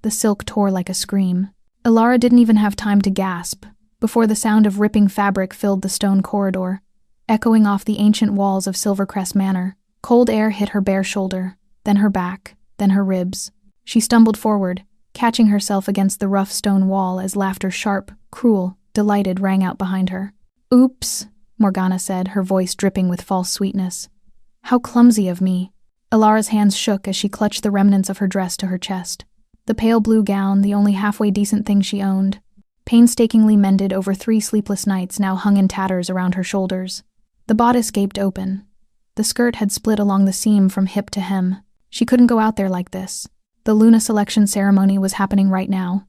The silk tore like a scream. Alara didn't even have time to gasp before the sound of ripping fabric filled the stone corridor, echoing off the ancient walls of Silvercrest Manor. Cold air hit her bare shoulder, then her back, then her ribs. She stumbled forward, catching herself against the rough stone wall as laughter, sharp, cruel, delighted, rang out behind her. "Oops," Morgana said, her voice dripping with false sweetness. "How clumsy of me." Alara's hands shook as she clutched the remnants of her dress to her chest. The pale blue gown, the only halfway decent thing she owned, painstakingly mended over 3 sleepless nights, now hung in tatters around her shoulders. The bodice gaped open. The skirt had split along the seam from hip to hem. She couldn't go out there like this. The Luna selection ceremony was happening right now,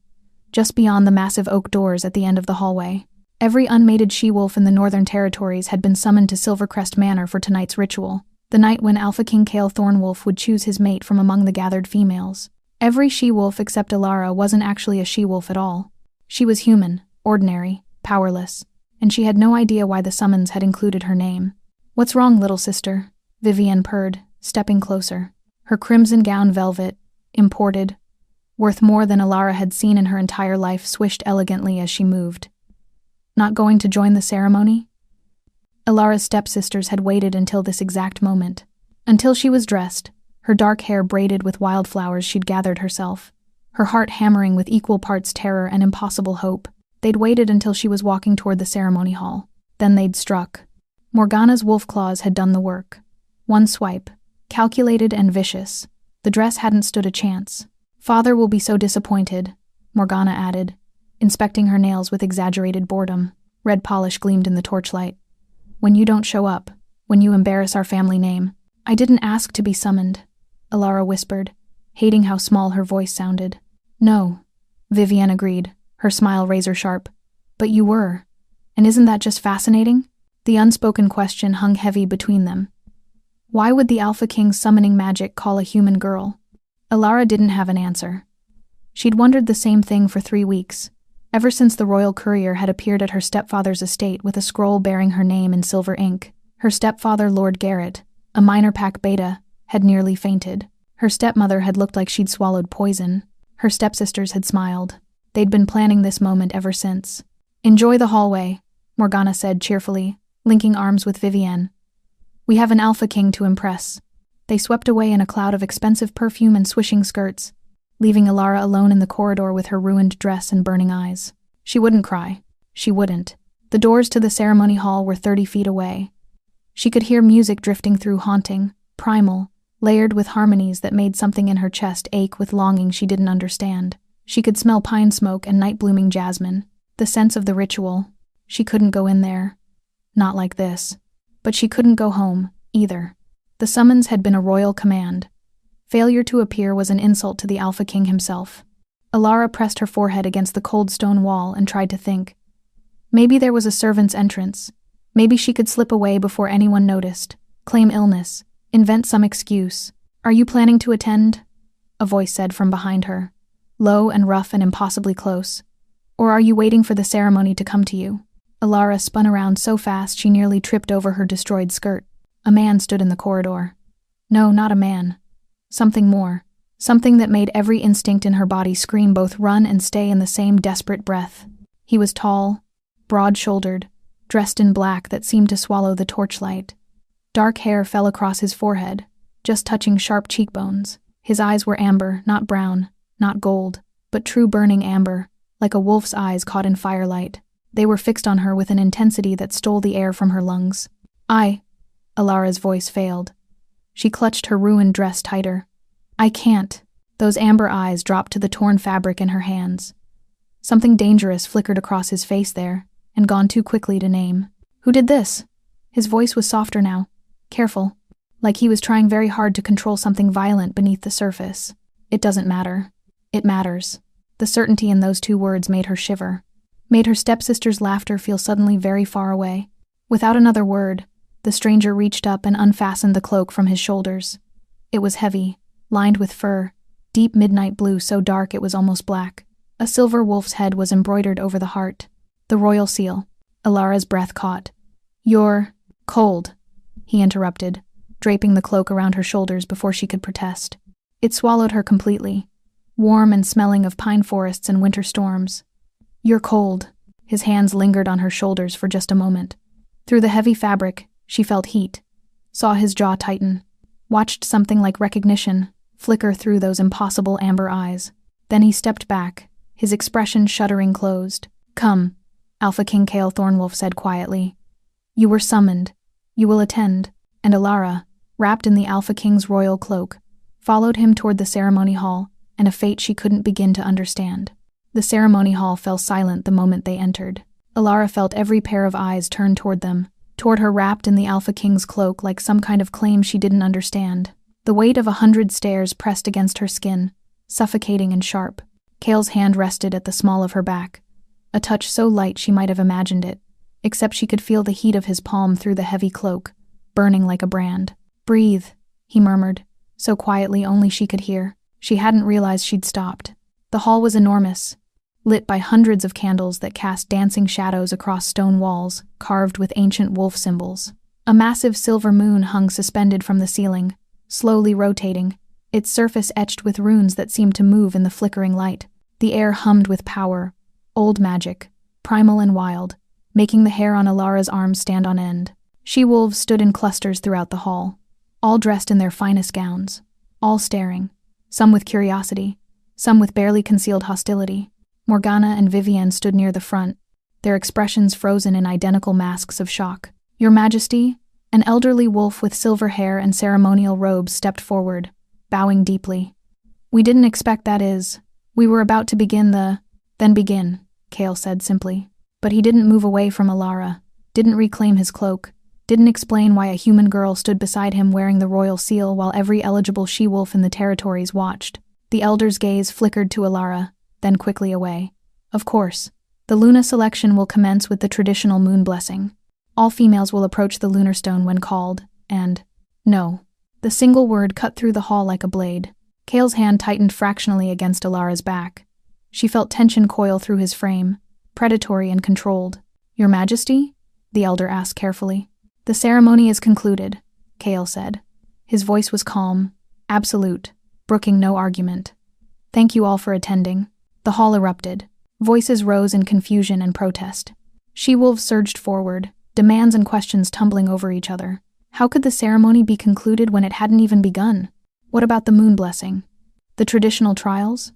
just beyond the massive oak doors at the end of the hallway. Every unmated she-wolf in the Northern Territories had been summoned to Silvercrest Manor for tonight's ritual, the night when Alpha King Kale Thornwolf would choose his mate from among the gathered females. Every she-wolf except Alara wasn't actually a she-wolf at all. She was human, ordinary, powerless, and she had no idea why the summons had included her name. "What's wrong, little sister?" Vivienne purred, stepping closer. Her crimson gown, velvet, imported, worth more than Alara had seen in her entire life, swished elegantly as she moved. "Not going to join the ceremony?" Alara's stepsisters had waited until this exact moment. Until she was dressed, her dark hair braided with wildflowers she'd gathered herself, her heart hammering with equal parts terror and impossible hope. They'd waited until she was walking toward the ceremony hall. Then they'd struck. Morgana's wolf claws had done the work. One swipe, calculated and vicious. The dress hadn't stood a chance. "Father will be so disappointed," Morgana added, inspecting her nails with exaggerated boredom. Red polish gleamed in the torchlight. "When you don't show up, when you embarrass our family name." "I didn't ask to be summoned," Alara whispered, hating how small her voice sounded. "No," Vivienne agreed, her smile razor-sharp. "But you were. And isn't that just fascinating?" The unspoken question hung heavy between them. Why would the Alpha King's summoning magic call a human girl? Alara didn't have an answer. She'd wondered the same thing for 3 weeks, ever since the royal courier had appeared at her stepfather's estate with a scroll bearing her name in silver ink. Her stepfather, Lord Garrett, a minor pack beta, had nearly fainted. Her stepmother had looked like she'd swallowed poison. Her stepsisters had smiled. They'd been planning this moment ever since. "Enjoy the hallway," Morgana said cheerfully, linking arms with Vivienne. "We have an Alpha King to impress." They swept away in a cloud of expensive perfume and swishing skirts, leaving Alara alone in the corridor with her ruined dress and burning eyes. She wouldn't cry. She wouldn't. The doors to the ceremony hall were 30 feet away. She could hear music drifting through, haunting, primal, layered with harmonies that made something in her chest ache with longing she didn't understand. She could smell pine smoke and night-blooming jasmine, the sense of the ritual. She couldn't go in there. Not like this. But she couldn't go home, either. The summons had been a royal command. Failure to appear was an insult to the Alpha King himself. Alara pressed her forehead against the cold stone wall and tried to think. Maybe there was a servant's entrance. Maybe she could slip away before anyone noticed, claim illness, invent some excuse. "Are you planning to attend?" a voice said from behind her, low and rough and impossibly close. "Or are you waiting for the ceremony to come to you?" Alara spun around so fast she nearly tripped over her destroyed skirt. A man stood in the corridor. No, not a man. Something more. Something that made every instinct in her body scream, both run and stay in the same desperate breath. He was tall, broad-shouldered, dressed in black that seemed to swallow the torchlight. Dark hair fell across his forehead, just touching sharp cheekbones. His eyes were amber, not brown, not gold, but true burning amber, like a wolf's eyes caught in firelight. They were fixed on her with an intensity that stole the air from her lungs. Alara's voice failed. She clutched her ruined dress tighter. "I can't." Those amber eyes dropped to the torn fabric in her hands. Something dangerous flickered across his face there, and gone too quickly to name. "Who did this?" His voice was softer now, careful, like he was trying very hard to control something violent beneath the surface. "It doesn't matter." "It matters." The certainty in those 2 words made her shiver, made her stepsister's laughter feel suddenly very far away. Without another word, the stranger reached up and unfastened the cloak from his shoulders. It was heavy, lined with fur, deep midnight blue so dark it was almost black. A silver wolf's head was embroidered over the heart. The royal seal. Alara's breath caught. "You're cold," he interrupted, draping the cloak around her shoulders before she could protest. It swallowed her completely. warm and smelling of pine forests and winter storms. "You're cold." His hands lingered on her shoulders for just a moment. Through the heavy fabric, she felt heat, saw his jaw tighten, watched something like recognition flicker through those impossible amber eyes. Then he stepped back, his expression shuddering closed. "Come," Alpha King Kale Thornwolf said quietly. "You were summoned. You will attend." And Alara, wrapped in the Alpha King's royal cloak, followed him toward the ceremony hall and a fate she couldn't begin to understand. The ceremony hall fell silent the moment they entered. Alara felt every pair of eyes turn toward them, toward her wrapped in the Alpha King's cloak like some kind of claim she didn't understand. The weight of 100 stares pressed against her skin, suffocating and sharp. Kale's hand rested at the small of her back, a touch so light she might have imagined it, except she could feel the heat of his palm through the heavy cloak, burning like a brand. "Breathe," he murmured, so quietly only she could hear. She hadn't realized she'd stopped. The hall was enormous, lit by hundreds of candles that cast dancing shadows across stone walls carved with ancient wolf symbols. A massive silver moon hung suspended from the ceiling, slowly rotating, its surface etched with runes that seemed to move in the flickering light. The air hummed with power, old magic, primal and wild, making the hair on Alara's arms stand on end. She-wolves stood in clusters throughout the hall, all dressed in their finest gowns, all staring, some with curiosity, some with barely concealed hostility. Morgana and Vivienne stood near the front, their expressions frozen in identical masks of shock. "Your Majesty," an elderly wolf with silver hair and ceremonial robes stepped forward, bowing deeply. "We didn't expect that is. We were about to begin the—" "Then begin," Kale said simply. But he didn't move away from Alara, didn't reclaim his cloak, didn't explain why a human girl stood beside him wearing the royal seal while every eligible she-wolf in the territories watched. The elder's gaze flickered to Alara, then quickly away. "Of course, the Luna selection will commence with the traditional moon blessing. All females will approach the lunar stone when called, and—" "No." The single word cut through the hall like a blade. Kale's hand tightened fractionally against Alara's back. She felt tension coil through his frame, predatory and controlled. "Your Majesty?" the elder asked carefully. "The ceremony is concluded," Kale said. His voice was calm, absolute, brooking no argument. "Thank you all for attending." The hall erupted. Voices rose in confusion and protest. She-wolves surged forward, demands and questions tumbling over each other. How could the ceremony be concluded when it hadn't even begun? What about the moon blessing? The traditional trials?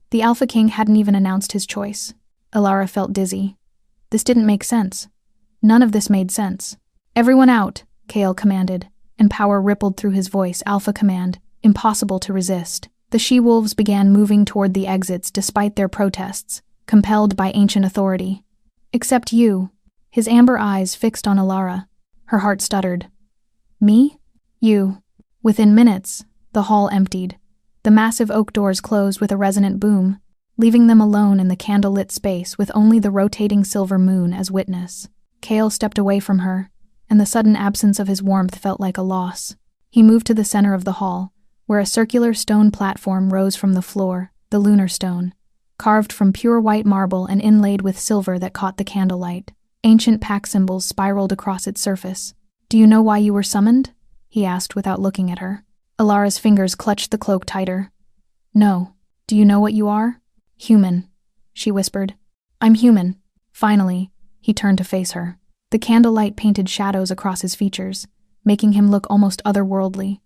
The Alpha King hadn't even announced his choice. Alara felt dizzy. This didn't make sense. None of this made sense. "Everyone out," Kale commanded, and power rippled through his voice. Alpha command, impossible to resist. The she-wolves began moving toward the exits despite their protests, compelled by ancient authority. "Except you." His amber eyes fixed on Alara. Her heart stuttered. "Me? You." Within minutes, the hall emptied. The massive oak doors closed with a resonant boom, leaving them alone in the candle-lit space with only the rotating silver moon as witness. Kale stepped away from her, and the sudden absence of his warmth felt like a loss. He moved to the center of the hall, where a circular stone platform rose from the floor, the lunar stone, carved from pure white marble and inlaid with silver that caught the candlelight. Ancient pack symbols spiraled across its surface. "Do you know why you were summoned?" he asked without looking at her. Alara's fingers clutched the cloak tighter. "No. Do you know what you are?" "Human," she whispered. "I'm human." Finally, he turned to face her. The candlelight painted shadows across his features, making him look almost otherworldly,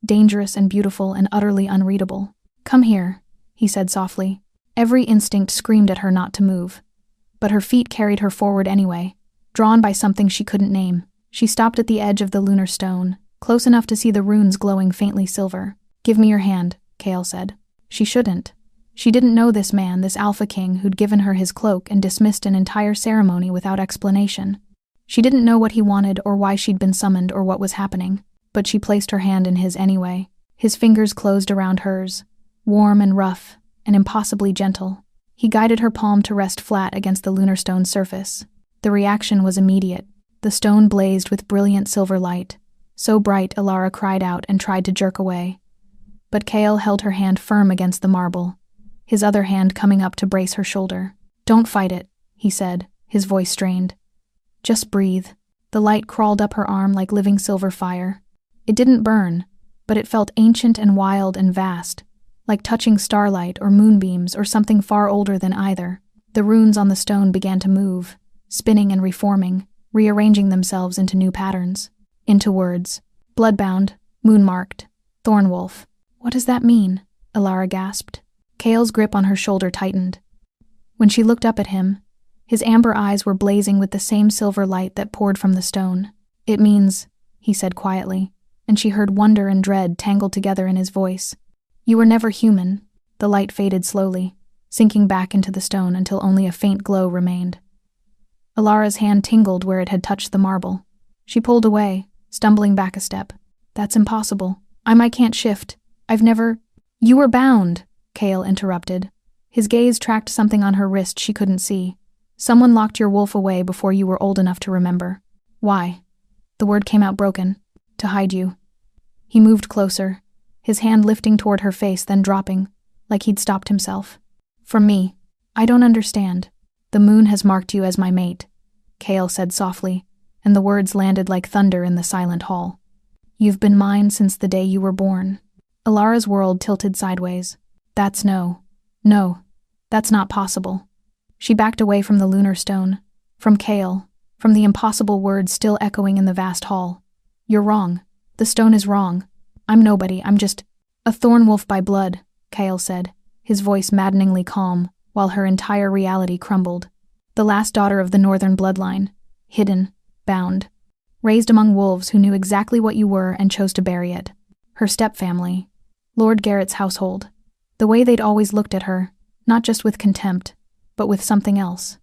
dangerous and beautiful and utterly unreadable. "Come here," he said softly. Every instinct screamed at her not to move, but her feet carried her forward anyway, drawn by something she couldn't name. She stopped at the edge of the lunar stone, close enough to see the runes glowing faintly silver. "Give me your hand," Kale said. She shouldn't. She didn't know this man, this Alpha King who'd given her his cloak and dismissed an entire ceremony without explanation. She didn't know what he wanted or why she'd been summoned or what was happening, but she placed her hand in his anyway. His fingers closed around hers, warm and rough and impossibly gentle. He guided her palm to rest flat against the lunar stone's surface. The reaction was immediate. The stone blazed with brilliant silver light, so bright Alara cried out and tried to jerk away. But Kale held her hand firm against the marble, his other hand coming up to brace her shoulder. "Don't fight it," he said, his voice strained. "Just breathe." The light crawled up her arm like living silver fire. It didn't burn, but it felt ancient and wild and vast, like touching starlight or moonbeams or something far older than either. The runes on the stone began to move, spinning and reforming, rearranging themselves into new patterns, into words. Bloodbound, moonmarked, Thornwolf. What does that mean? Alara gasped. Kale's grip on her shoulder tightened. When she looked up at him, his amber eyes were blazing with the same silver light that poured from the stone. It means, he said quietly, and she heard wonder and dread tangled together in his voice. You were never human. The light faded slowly, sinking back into the stone until only a faint glow remained. Alara's hand tingled where it had touched the marble. She pulled away, stumbling back a step. That's impossible. I can't shift. I've never— You were bound, Kale interrupted. His gaze tracked something on her wrist she couldn't see. Someone locked your wolf away before you were old enough to remember. Why? The word came out broken. To hide you. He moved closer, his hand lifting toward her face then dropping, like he'd stopped himself. From me. I don't understand. The moon has marked you as my mate, Kale said softly, and the words landed like thunder in the silent hall. You've been mine since the day you were born. Alara's world tilted sideways. No, that's not possible. She backed away from the lunar stone, from Kale, from the impossible words still echoing in the vast hall. You're wrong. The stone is wrong. I'm nobody, I'm just a Thornwolf by blood, Kale said, his voice maddeningly calm, while her entire reality crumbled. The last daughter of the northern bloodline, hidden, bound, raised among wolves who knew exactly what you were and chose to bury it. Her stepfamily, Lord Garrett's household, the way they'd always looked at her, not just with contempt, but with something else.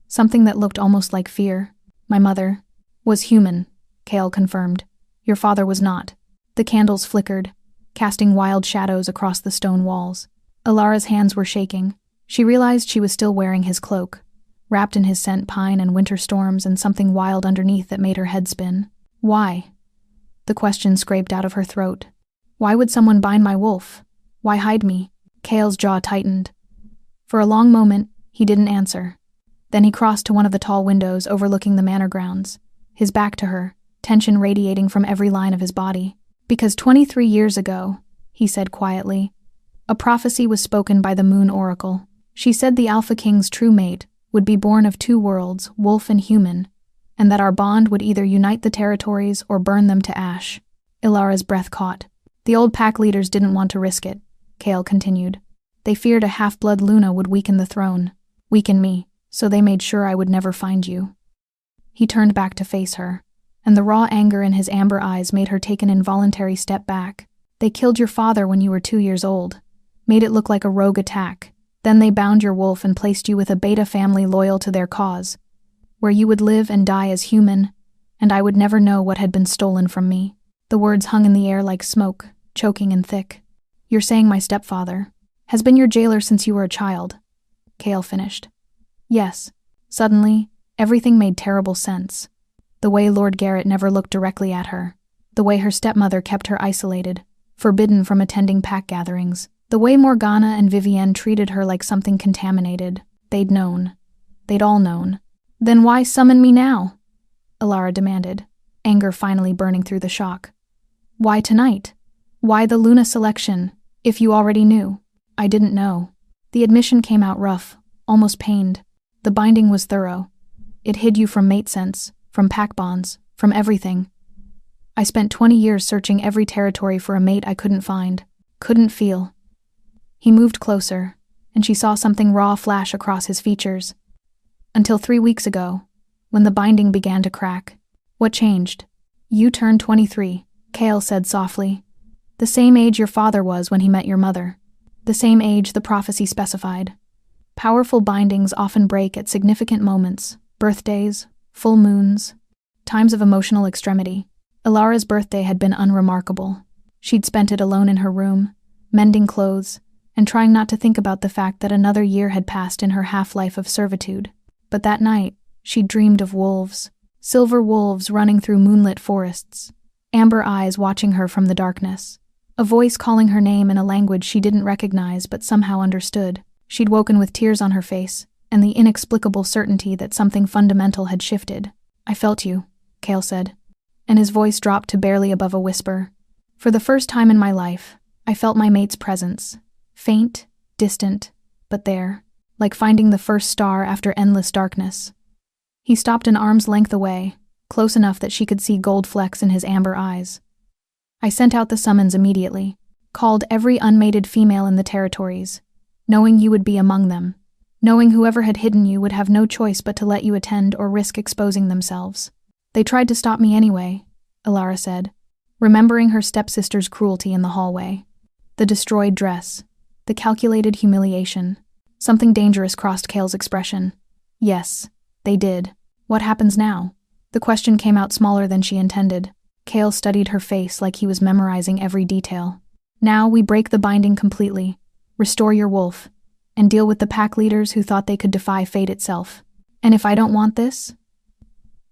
Something that looked almost like fear. My mother was human, Kale confirmed. Your father was not. The candles flickered, casting wild shadows across the stone walls. Alara's hands were shaking. She realized she was still wearing his cloak, wrapped in his scent pine and winter storms and something wild underneath that made her head spin. Why? The question scraped out of her throat. Why would someone bind my wolf? Why hide me? Kale's jaw tightened. For a long moment, he didn't answer. Then he crossed to one of the tall windows overlooking the manor grounds, his back to her, tension radiating from every line of his body. Because 23 years ago, he said quietly, a prophecy was spoken by the Moon Oracle. She said the Alpha King's true mate would be born of two worlds, wolf and human, and that our bond would either unite the territories or burn them to ash. Ilara's breath caught. The old pack leaders didn't want to risk it, Kale continued. They feared a half-blood Luna would weaken the throne, weaken me, so they made sure I would never find you. He turned back to face her, and the raw anger in his amber eyes made her take an involuntary step back. They killed your father when you were 2 years old, made it look like a rogue attack. Then they bound your wolf and placed you with a beta family loyal to their cause, where you would live and die as human, and I would never know what had been stolen from me. The words hung in the air like smoke, choking and thick. You're saying my stepfather has been your jailer since you were a child, Kale finished. Yes. Suddenly, everything made terrible sense. The way Lord Garrett never looked directly at her, the way her stepmother kept her isolated, forbidden from attending pack gatherings, the way Morgana and Vivienne treated her like something contaminated. They'd known. They'd all known. Then why summon me now? Alara demanded, anger finally burning through the shock. Why tonight? Why the Luna selection, if you already knew? I didn't know. The admission came out rough, almost pained. The binding was thorough. It hid you from mate sense, from pack bonds, from everything. I spent 20 years searching every territory for a mate I couldn't find, couldn't feel. He moved closer, and she saw something raw flash across his features. Until 3 weeks ago, when the binding began to crack. What changed? You turned 23, Kale said softly. The same age your father was when he met your mother. The same age the prophecy specified. Powerful bindings often break at significant moments, birthdays, full moons, times of emotional extremity. Alara's birthday had been unremarkable. She'd spent it alone in her room, mending clothes, and trying not to think about the fact that another year had passed in her half-life of servitude. But that night, she dreamed of wolves, silver wolves running through moonlit forests, amber eyes watching her from the darkness, a voice calling her name in a language she didn't recognize but somehow understood. She'd woken with tears on her face, and the inexplicable certainty that something fundamental had shifted. I felt you, Kale said, and his voice dropped to barely above a whisper. For the first time in my life, I felt my mate's presence, Faint, distant, but there, like finding the first star after endless darkness. He stopped an arm's length away, close enough that she could see gold flecks in his amber eyes. I sent out the summons immediately, called every unmated female in the territories, knowing you would be among them, knowing whoever had hidden you would have no choice but to let you attend or risk exposing themselves. They tried to stop me anyway, Alara said, remembering her stepsister's cruelty in the hallway. The destroyed dress, the calculated humiliation. Something dangerous crossed Kale's expression. Yes, they did. What happens now? The question came out smaller than she intended. Kale studied her face like he was memorizing every detail. Now we break the binding completely, restore your wolf, and deal with the pack leaders who thought they could defy fate itself. And if I don't want this?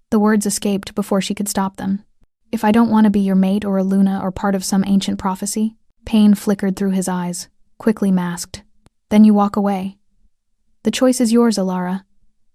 The words escaped before she could stop them. If I don't want to be your mate or a Luna or part of some ancient prophecy? Pain flickered through his eyes, quickly masked. Then you walk away. The choice is yours, Alara.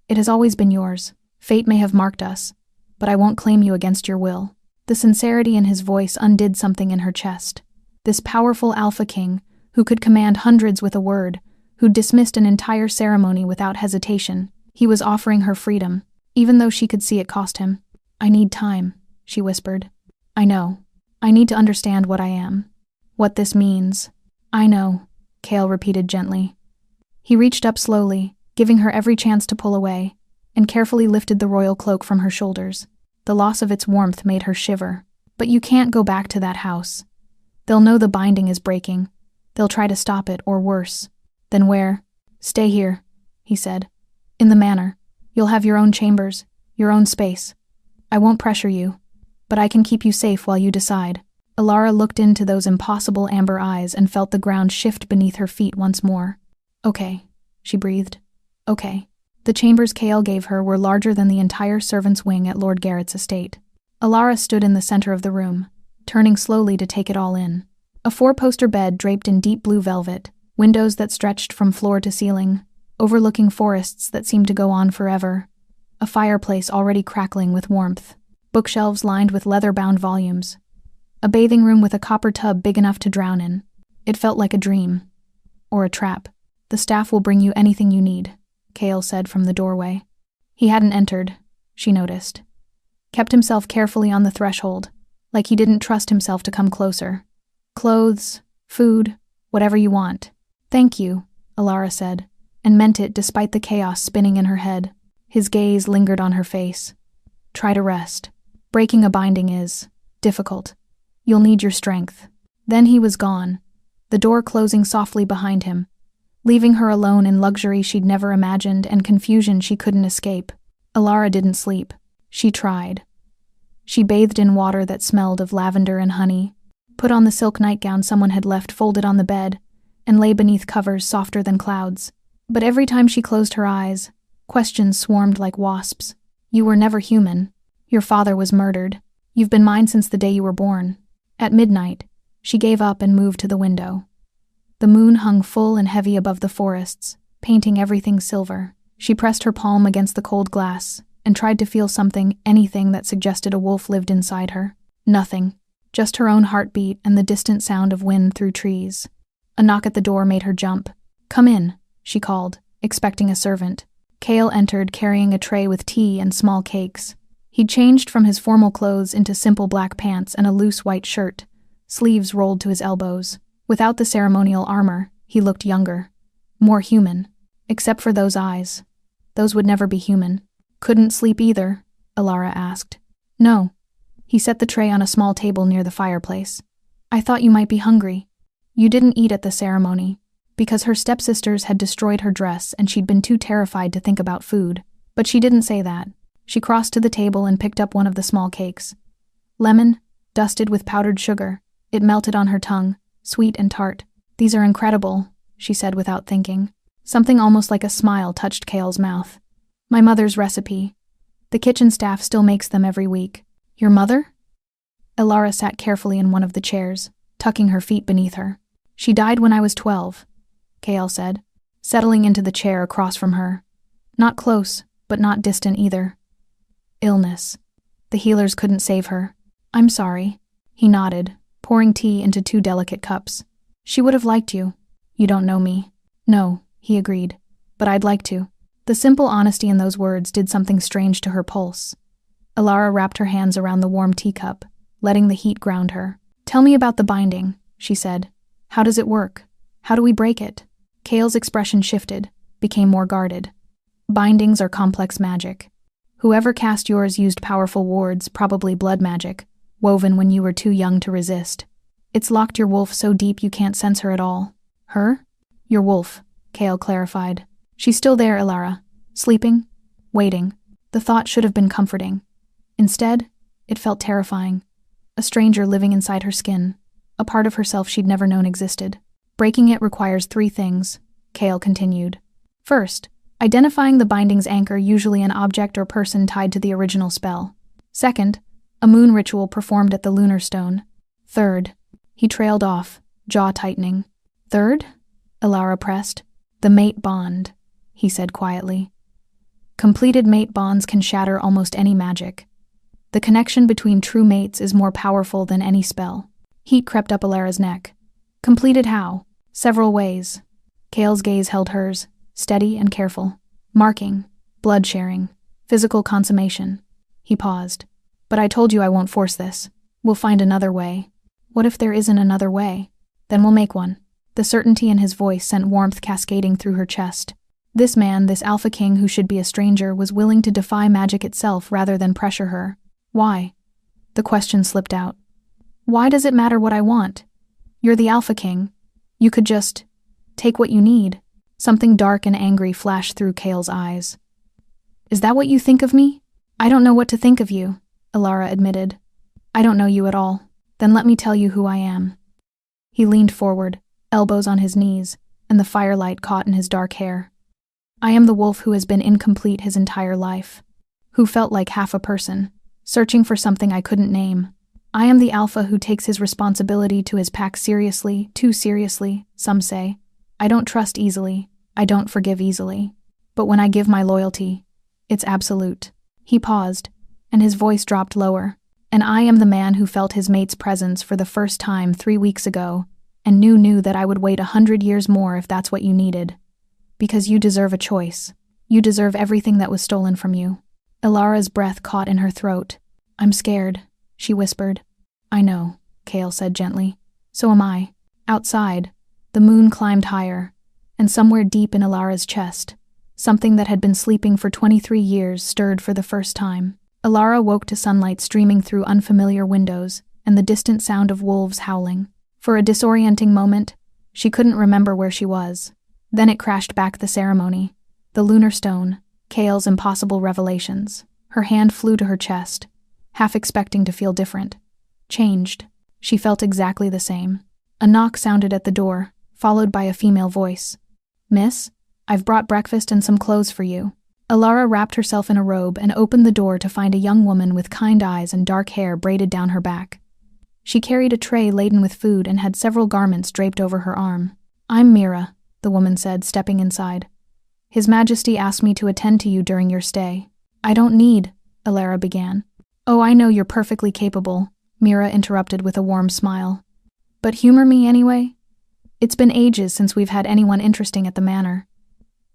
It has always been yours. Fate may have marked us, but I won't claim you against your will. The sincerity in his voice undid something in her chest. This powerful Alpha King, who could command hundreds with a word, who dismissed an entire ceremony without hesitation, he was offering her freedom, even though she could see it cost him. I need time, she whispered. I know. I need to understand what I am. What this means. I know, Kale repeated gently. He reached up slowly, giving her every chance to pull away, and carefully lifted the royal cloak from her shoulders. The loss of its warmth made her shiver. But you can't go back to that house. They'll know the binding is breaking. They'll try to stop it, or worse. Then where? Stay here, he said. In the manor. You'll have your own chambers, your own space. I won't pressure you, but I can keep you safe while you decide. Alara looked into those impossible amber eyes and felt the ground shift beneath her feet once more. Okay, she breathed. Okay. The chambers Kale gave her were larger than the entire servants' wing at Lord Garrett's estate. Alara stood in the center of the room, turning slowly to take it all in. A four-poster bed draped in deep blue velvet, windows that stretched from floor to ceiling, overlooking forests that seemed to go on forever, a fireplace already crackling with warmth, bookshelves lined with leather-bound volumes, a bathing room with a copper tub big enough to drown in. It felt like a dream. Or a trap. The staff will bring you anything you need, Kale said from the doorway. He hadn't entered, she noticed. Kept himself carefully on the threshold, like he didn't trust himself to come closer. Clothes, food, whatever you want. Thank you, Alara said, and meant it despite the chaos spinning in her head. His gaze lingered on her face. Try to rest. Breaking a binding is difficult. You'll need your strength. Then he was gone, the door closing softly behind him, leaving her alone in luxury she'd never imagined and confusion she couldn't escape. Alara didn't sleep. She tried. She bathed in water that smelled of lavender and honey, put on the silk nightgown someone had left folded on the bed, and lay beneath covers softer than clouds. But every time she closed her eyes, questions swarmed like wasps. You were never human. Your father was murdered. You've been mine since the day you were born. At midnight, she gave up and moved to the window. The moon hung full and heavy above the forests, painting everything silver. She pressed her palm against the cold glass and tried to feel something, anything that suggested a wolf lived inside her. Nothing. Just her own heartbeat and the distant sound of wind through trees. A knock at the door made her jump. Come in, she called, expecting a servant. Kale entered carrying a tray with tea and small cakes. He'd changed from his formal clothes into simple black pants and a loose white shirt, sleeves rolled to his elbows. Without the ceremonial armor, he looked younger, more human, except for those eyes. Those would never be human. Couldn't sleep either? Alara asked. No. He set the tray on a small table near the fireplace. I thought you might be hungry. You didn't eat at the ceremony, because her stepsisters had destroyed her dress and she'd been too terrified to think about food. But she didn't say that. She crossed to the table and picked up one of the small cakes. Lemon, dusted with powdered sugar. It melted on her tongue, sweet and tart. These are incredible, she said without thinking. Something almost like a smile touched Kale's mouth. My mother's recipe. The kitchen staff still makes them every week. Your mother? Alara sat carefully in one of the chairs, tucking her feet beneath her. She died when I was 12, Kale said, settling into the chair across from her. Not close, but not distant either. Illness. The healers couldn't save her. I'm sorry. He nodded, pouring tea into 2 delicate cups. She would have liked you. You don't know me. No, he agreed. But I'd like to. The simple honesty in those words did something strange to her pulse. Alara wrapped her hands around the warm teacup, letting the heat ground her. Tell me about the binding, she said. How does it work? How do we break it? Kale's expression shifted, became more guarded. Bindings are complex magic. Whoever cast yours used powerful wards, probably blood magic, woven when you were too young to resist. It's locked your wolf so deep you can't sense her at all. Her? Your wolf, Kale clarified. She's still there, Alara. Sleeping? Waiting. The thought should have been comforting. Instead, it felt terrifying. A stranger living inside her skin, a part of herself she'd never known existed. Breaking it requires 3 things, Kale continued. First, identifying the binding's anchor, usually an object or person tied to the original spell. Second, a moon ritual performed at the lunar stone. Third, he trailed off, jaw tightening. Third? Alara pressed. The mate bond, he said quietly. Completed mate bonds can shatter almost any magic. The connection between true mates is more powerful than any spell. Heat crept up Alara's neck. Completed how? Several ways. Kale's gaze held hers, steady and careful. Marking, blood sharing, physical consummation. He paused. But I told you I won't force this. We'll find another way. What if there isn't another way? Then we'll make one. The certainty in his voice sent warmth cascading through her chest. This man, this alpha king who should be a stranger, was willing to defy magic itself rather than pressure her. Why? The question slipped out. Why does it matter what I want? You're the alpha king. You could just take what you need. Something dark and angry flashed through Kale's eyes. Is that what you think of me? I don't know what to think of you, Alara admitted. I don't know you at all. Then let me tell you who I am. He leaned forward, elbows on his knees, and the firelight caught in his dark hair. I am the wolf who has been incomplete his entire life, who felt like half a person, searching for something I couldn't name. I am the alpha who takes his responsibility to his pack seriously, too seriously, some say. I don't trust easily, I don't forgive easily. But when I give my loyalty, it's absolute. He paused, and his voice dropped lower. And I am the man who felt his mate's presence for the first time 3 weeks ago, and knew that I would wait 100 years more if that's what you needed. Because you deserve a choice. You deserve everything that was stolen from you. Alara's breath caught in her throat. I'm scared, she whispered. I know, Kale said gently. So am I. Outside, the moon climbed higher, and somewhere deep in Alara's chest, something that had been sleeping for 23 years stirred for the first time. Alara woke to sunlight streaming through unfamiliar windows and the distant sound of wolves howling. For a disorienting moment, she couldn't remember where she was. Then it crashed back the ceremony. The lunar stone, Kale's impossible revelations. Her hand flew to her chest, half expecting to feel different. Changed. She felt exactly the same. A knock sounded at the door, followed by a female voice. Miss, I've brought breakfast and some clothes for you. Alara wrapped herself in a robe and opened the door to find a young woman with kind eyes and dark hair braided down her back. She carried a tray laden with food and had several garments draped over her arm. I'm Mira, the woman said, stepping inside. His Majesty asked me to attend to you during your stay. I don't need, Alara began. Oh, I know you're perfectly capable, Mira interrupted with a warm smile. But humor me anyway? It's been ages since we've had anyone interesting at the manor.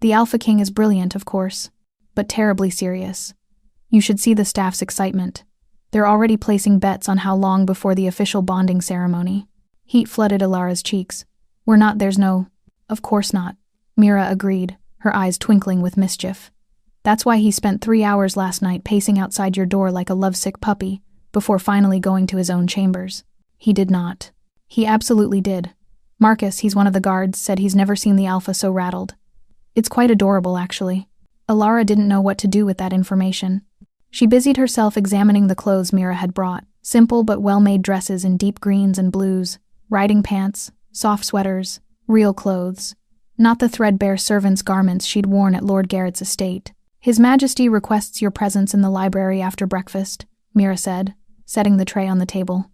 The Alpha King is brilliant, of course, but terribly serious. You should see the staff's excitement. They're already placing bets on how long before the official bonding ceremony. Heat flooded Alara's cheeks. There's no... Of course not, Mira agreed, her eyes twinkling with mischief. That's why he spent 3 hours last night pacing outside your door like a lovesick puppy, before finally going to his own chambers. He did not. He absolutely did. Marcus, he's one of the guards, said he's never seen the Alpha so rattled. It's quite adorable, actually. Alara didn't know what to do with that information. She busied herself examining the clothes Mira had brought, simple but well-made dresses in deep greens and blues, riding pants, soft sweaters, real clothes, not the threadbare servant's garments she'd worn at Lord Garrett's estate. His Majesty requests your presence in the library after breakfast, Mira said, setting the tray on the table.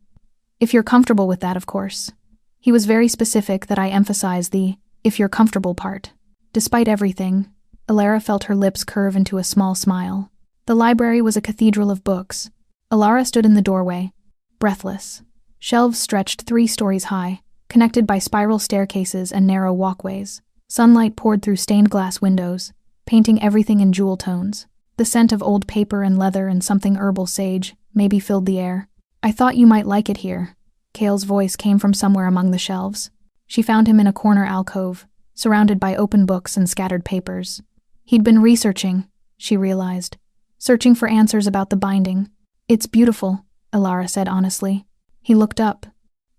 If you're comfortable with that, of course. He was very specific that I emphasize the if you're comfortable part. Despite everything, Alara felt her lips curve into a small smile. The library was a cathedral of books. Alara stood in the doorway, breathless. Shelves stretched 3 stories high, connected by spiral staircases and narrow walkways. Sunlight poured through stained glass windows, painting everything in jewel tones. The scent of old paper and leather and something herbal sage maybe filled the air. "I thought you might like it here." Cale's voice came from somewhere among the shelves. She found him in a corner alcove, surrounded by open books and scattered papers. He'd been researching, she realized, searching for answers about the binding. "It's beautiful," Alara said honestly. He looked up,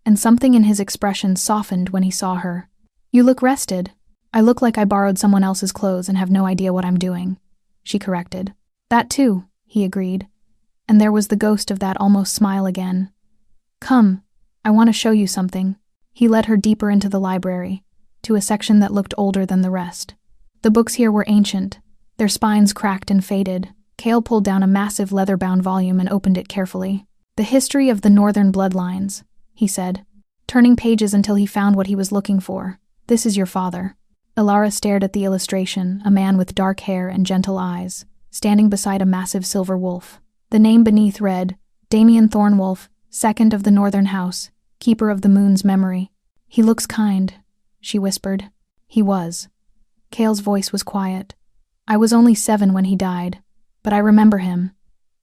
and something in his expression softened when he saw her. "You look rested." "I look like I borrowed someone else's clothes and have no idea what I'm doing," she corrected. "That too," he agreed, and there was the ghost of that almost smile again. "Come, I want to show you something." He led her deeper into the library, to a section that looked older than the rest. The books here were ancient, their spines cracked and faded. Cale pulled down a massive leather-bound volume and opened it carefully. "The History of the Northern Bloodlines," he said, turning pages until he found what he was looking for. "This is your father." Alara stared at the illustration, a man with dark hair and gentle eyes, standing beside a massive silver wolf. The name beneath read, Damien Thornwolf, 2nd of the Northern House, Keeper of the Moon's Memory. "He looks kind," she whispered. He was. Cale's voice was quiet. "I was only 7 when he died, but I remember him.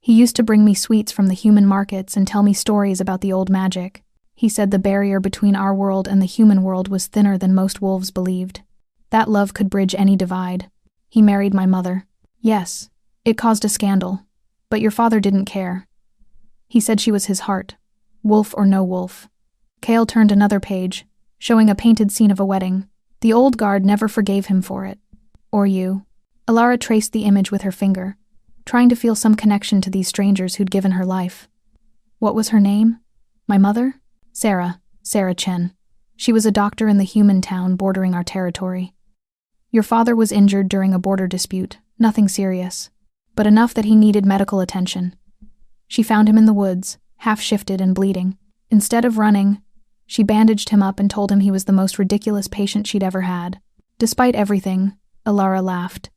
He used to bring me sweets from the human markets and tell me stories about the old magic. He said the barrier between our world and the human world was thinner than most wolves believed. That love could bridge any divide. He married my mother. Yes, it caused a scandal, but your father didn't care. He said she was his heart, wolf or no wolf." Cale turned another page, showing a painted scene of a wedding. "The old guard never forgave him for it. Or you." Alara traced the image with her finger, trying to feel some connection to these strangers who'd given her life. "What was her name? My mother?" "Sarah Chen. She was a doctor in the human town bordering our territory. Your father was injured during a border dispute, nothing serious, but enough that he needed medical attention. She found him in the woods, half-shifted and bleeding. Instead of running, she bandaged him up and told him he was the most ridiculous patient she'd ever had. Despite everything," Alara laughed.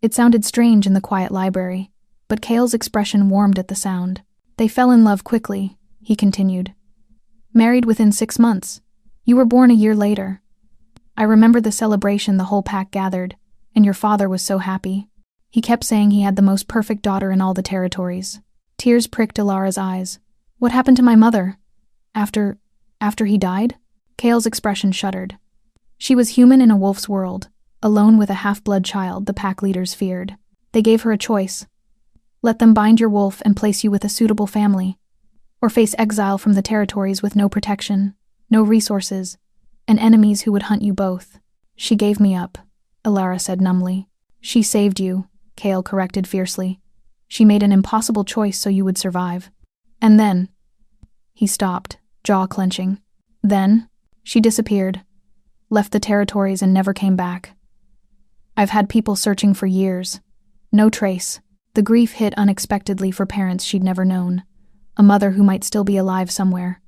It sounded strange in the quiet library, but Cale's expression warmed at the sound. "They fell in love quickly," he continued. "Married within 6 months. You were born a year later. I remember the celebration the whole pack gathered, and your father was so happy. He kept saying he had the most perfect daughter in all the territories." Tears pricked Alara's eyes. "What happened to my mother? After he died?" Cale's expression shuddered. "She was human in a wolf's world, alone with a half-blood child the pack leaders feared. They gave her a choice. Let them bind your wolf and place you with a suitable family, or face exile from the territories with no protection, no resources, and enemies who would hunt you both. She gave me up," Alara said numbly. "She saved you," Cale corrected fiercely. "She made an impossible choice so you would survive. And then..." He stopped, jaw clenching. "Then, she disappeared, left the territories and never came back. I've had people searching for years. No trace." The grief hit unexpectedly for parents she'd never known. A mother who might still be alive somewhere.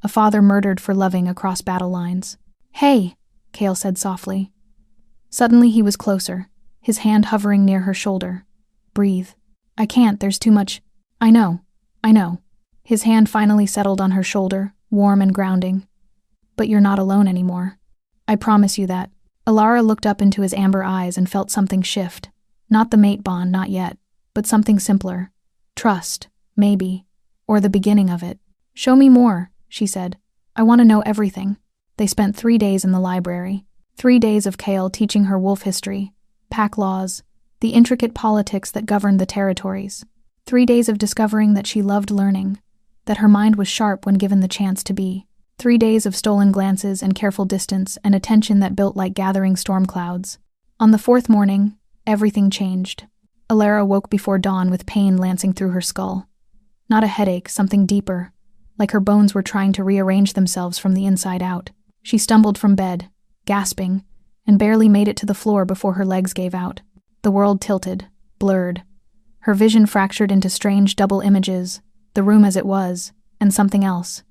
A father murdered for loving across battle lines. "Hey," Cale said softly. Suddenly he was closer, his hand hovering near her shoulder. "Breathe." "I can't, there's too much." I know. His hand finally settled on her shoulder, warm and grounding. "But you're not alone anymore. I promise you that." Alara looked up into his amber eyes and felt something shift. Not the mate bond, not yet, but something simpler. Trust, maybe, or the beginning of it. "Show me more," she said. "I want to know everything." They spent 3 days in the library. 3 days of Cale teaching her wolf history, pack laws, the intricate politics that governed the territories. 3 days of discovering that she loved learning, that her mind was sharp when given the chance to be. 3 days of stolen glances and careful distance and attention that built like gathering storm clouds. On the 4th morning, everything changed. Alara woke before dawn with pain lancing through her skull. Not a headache, something deeper, like her bones were trying to rearrange themselves from the inside out. She stumbled from bed, gasping, and barely made it to the floor before her legs gave out. The world tilted, blurred. Her vision fractured into strange double images, the room as it was, and something else.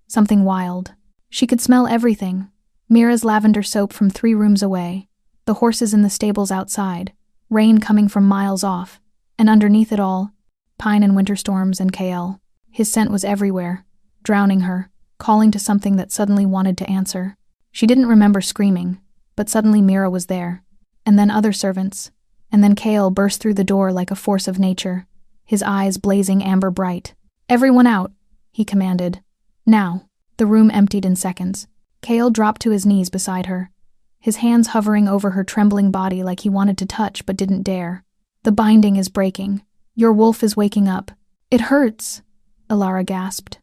Something wild. She could smell everything. Mira's lavender soap from 3 rooms away, the horses in the stables outside, rain coming from miles off, and underneath it all, pine and winter storms and Cale. His scent was everywhere, drowning her, calling to something that suddenly wanted to answer. She didn't remember screaming, but suddenly Mira was there. And then other servants. And then Kale burst through the door like a force of nature, his eyes blazing amber bright. "Everyone out," he commanded. "Now." The room emptied in seconds. Kale dropped to his knees beside her, his hands hovering over her trembling body like he wanted to touch but didn't dare. "The binding is breaking. Your wolf is waking up." "It hurts," Alara gasped.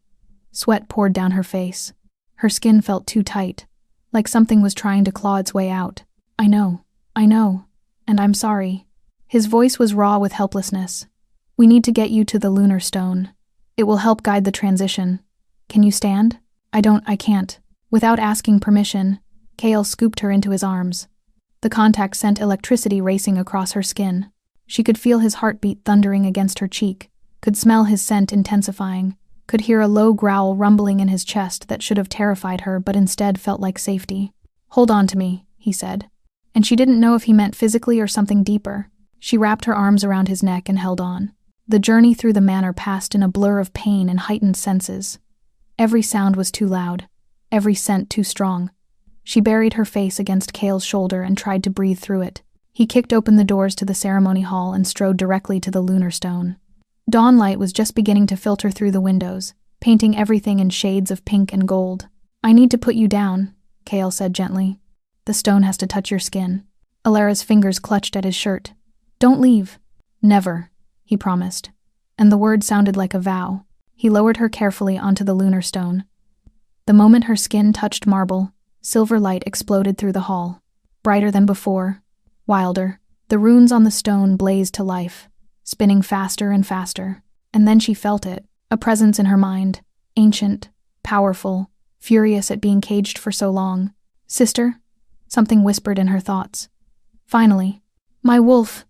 Sweat poured down her face. Her skin felt too tight, like something was trying to claw its way out. I know, and I'm sorry." His voice was raw with helplessness. "We need to get you to the lunar stone. It will help guide the transition. Can you stand?" I can't." Without asking permission, Kale scooped her into his arms. The contact sent electricity racing across her skin. She could feel his heartbeat thundering against her cheek, could smell his scent intensifying, could hear a low growl rumbling in his chest that should have terrified her but instead felt like safety. "Hold on to me," he said. And she didn't know if he meant physically or something deeper. She wrapped her arms around his neck and held on. The journey through the manor passed in a blur of pain and heightened senses. Every sound was too loud, every scent too strong. She buried her face against Kale's shoulder and tried to breathe through it. He kicked open the doors to the ceremony hall and strode directly to the lunar stone. Dawnlight was just beginning to filter through the windows, painting everything in shades of pink and gold. "I need to put you down," Kale said gently. "The stone has to touch your skin." Alara's fingers clutched at his shirt. "Don't leave." "Never," he promised. And the word sounded like a vow. He lowered her carefully onto the lunar stone. The moment her skin touched marble, silver light exploded through the hall. Brighter than before, wilder. The runes on the stone blazed to life, spinning faster and faster. And then she felt it, a presence in her mind, ancient, powerful, furious at being caged for so long. "Sister?" Something whispered in her thoughts. Finally. "My wolf,"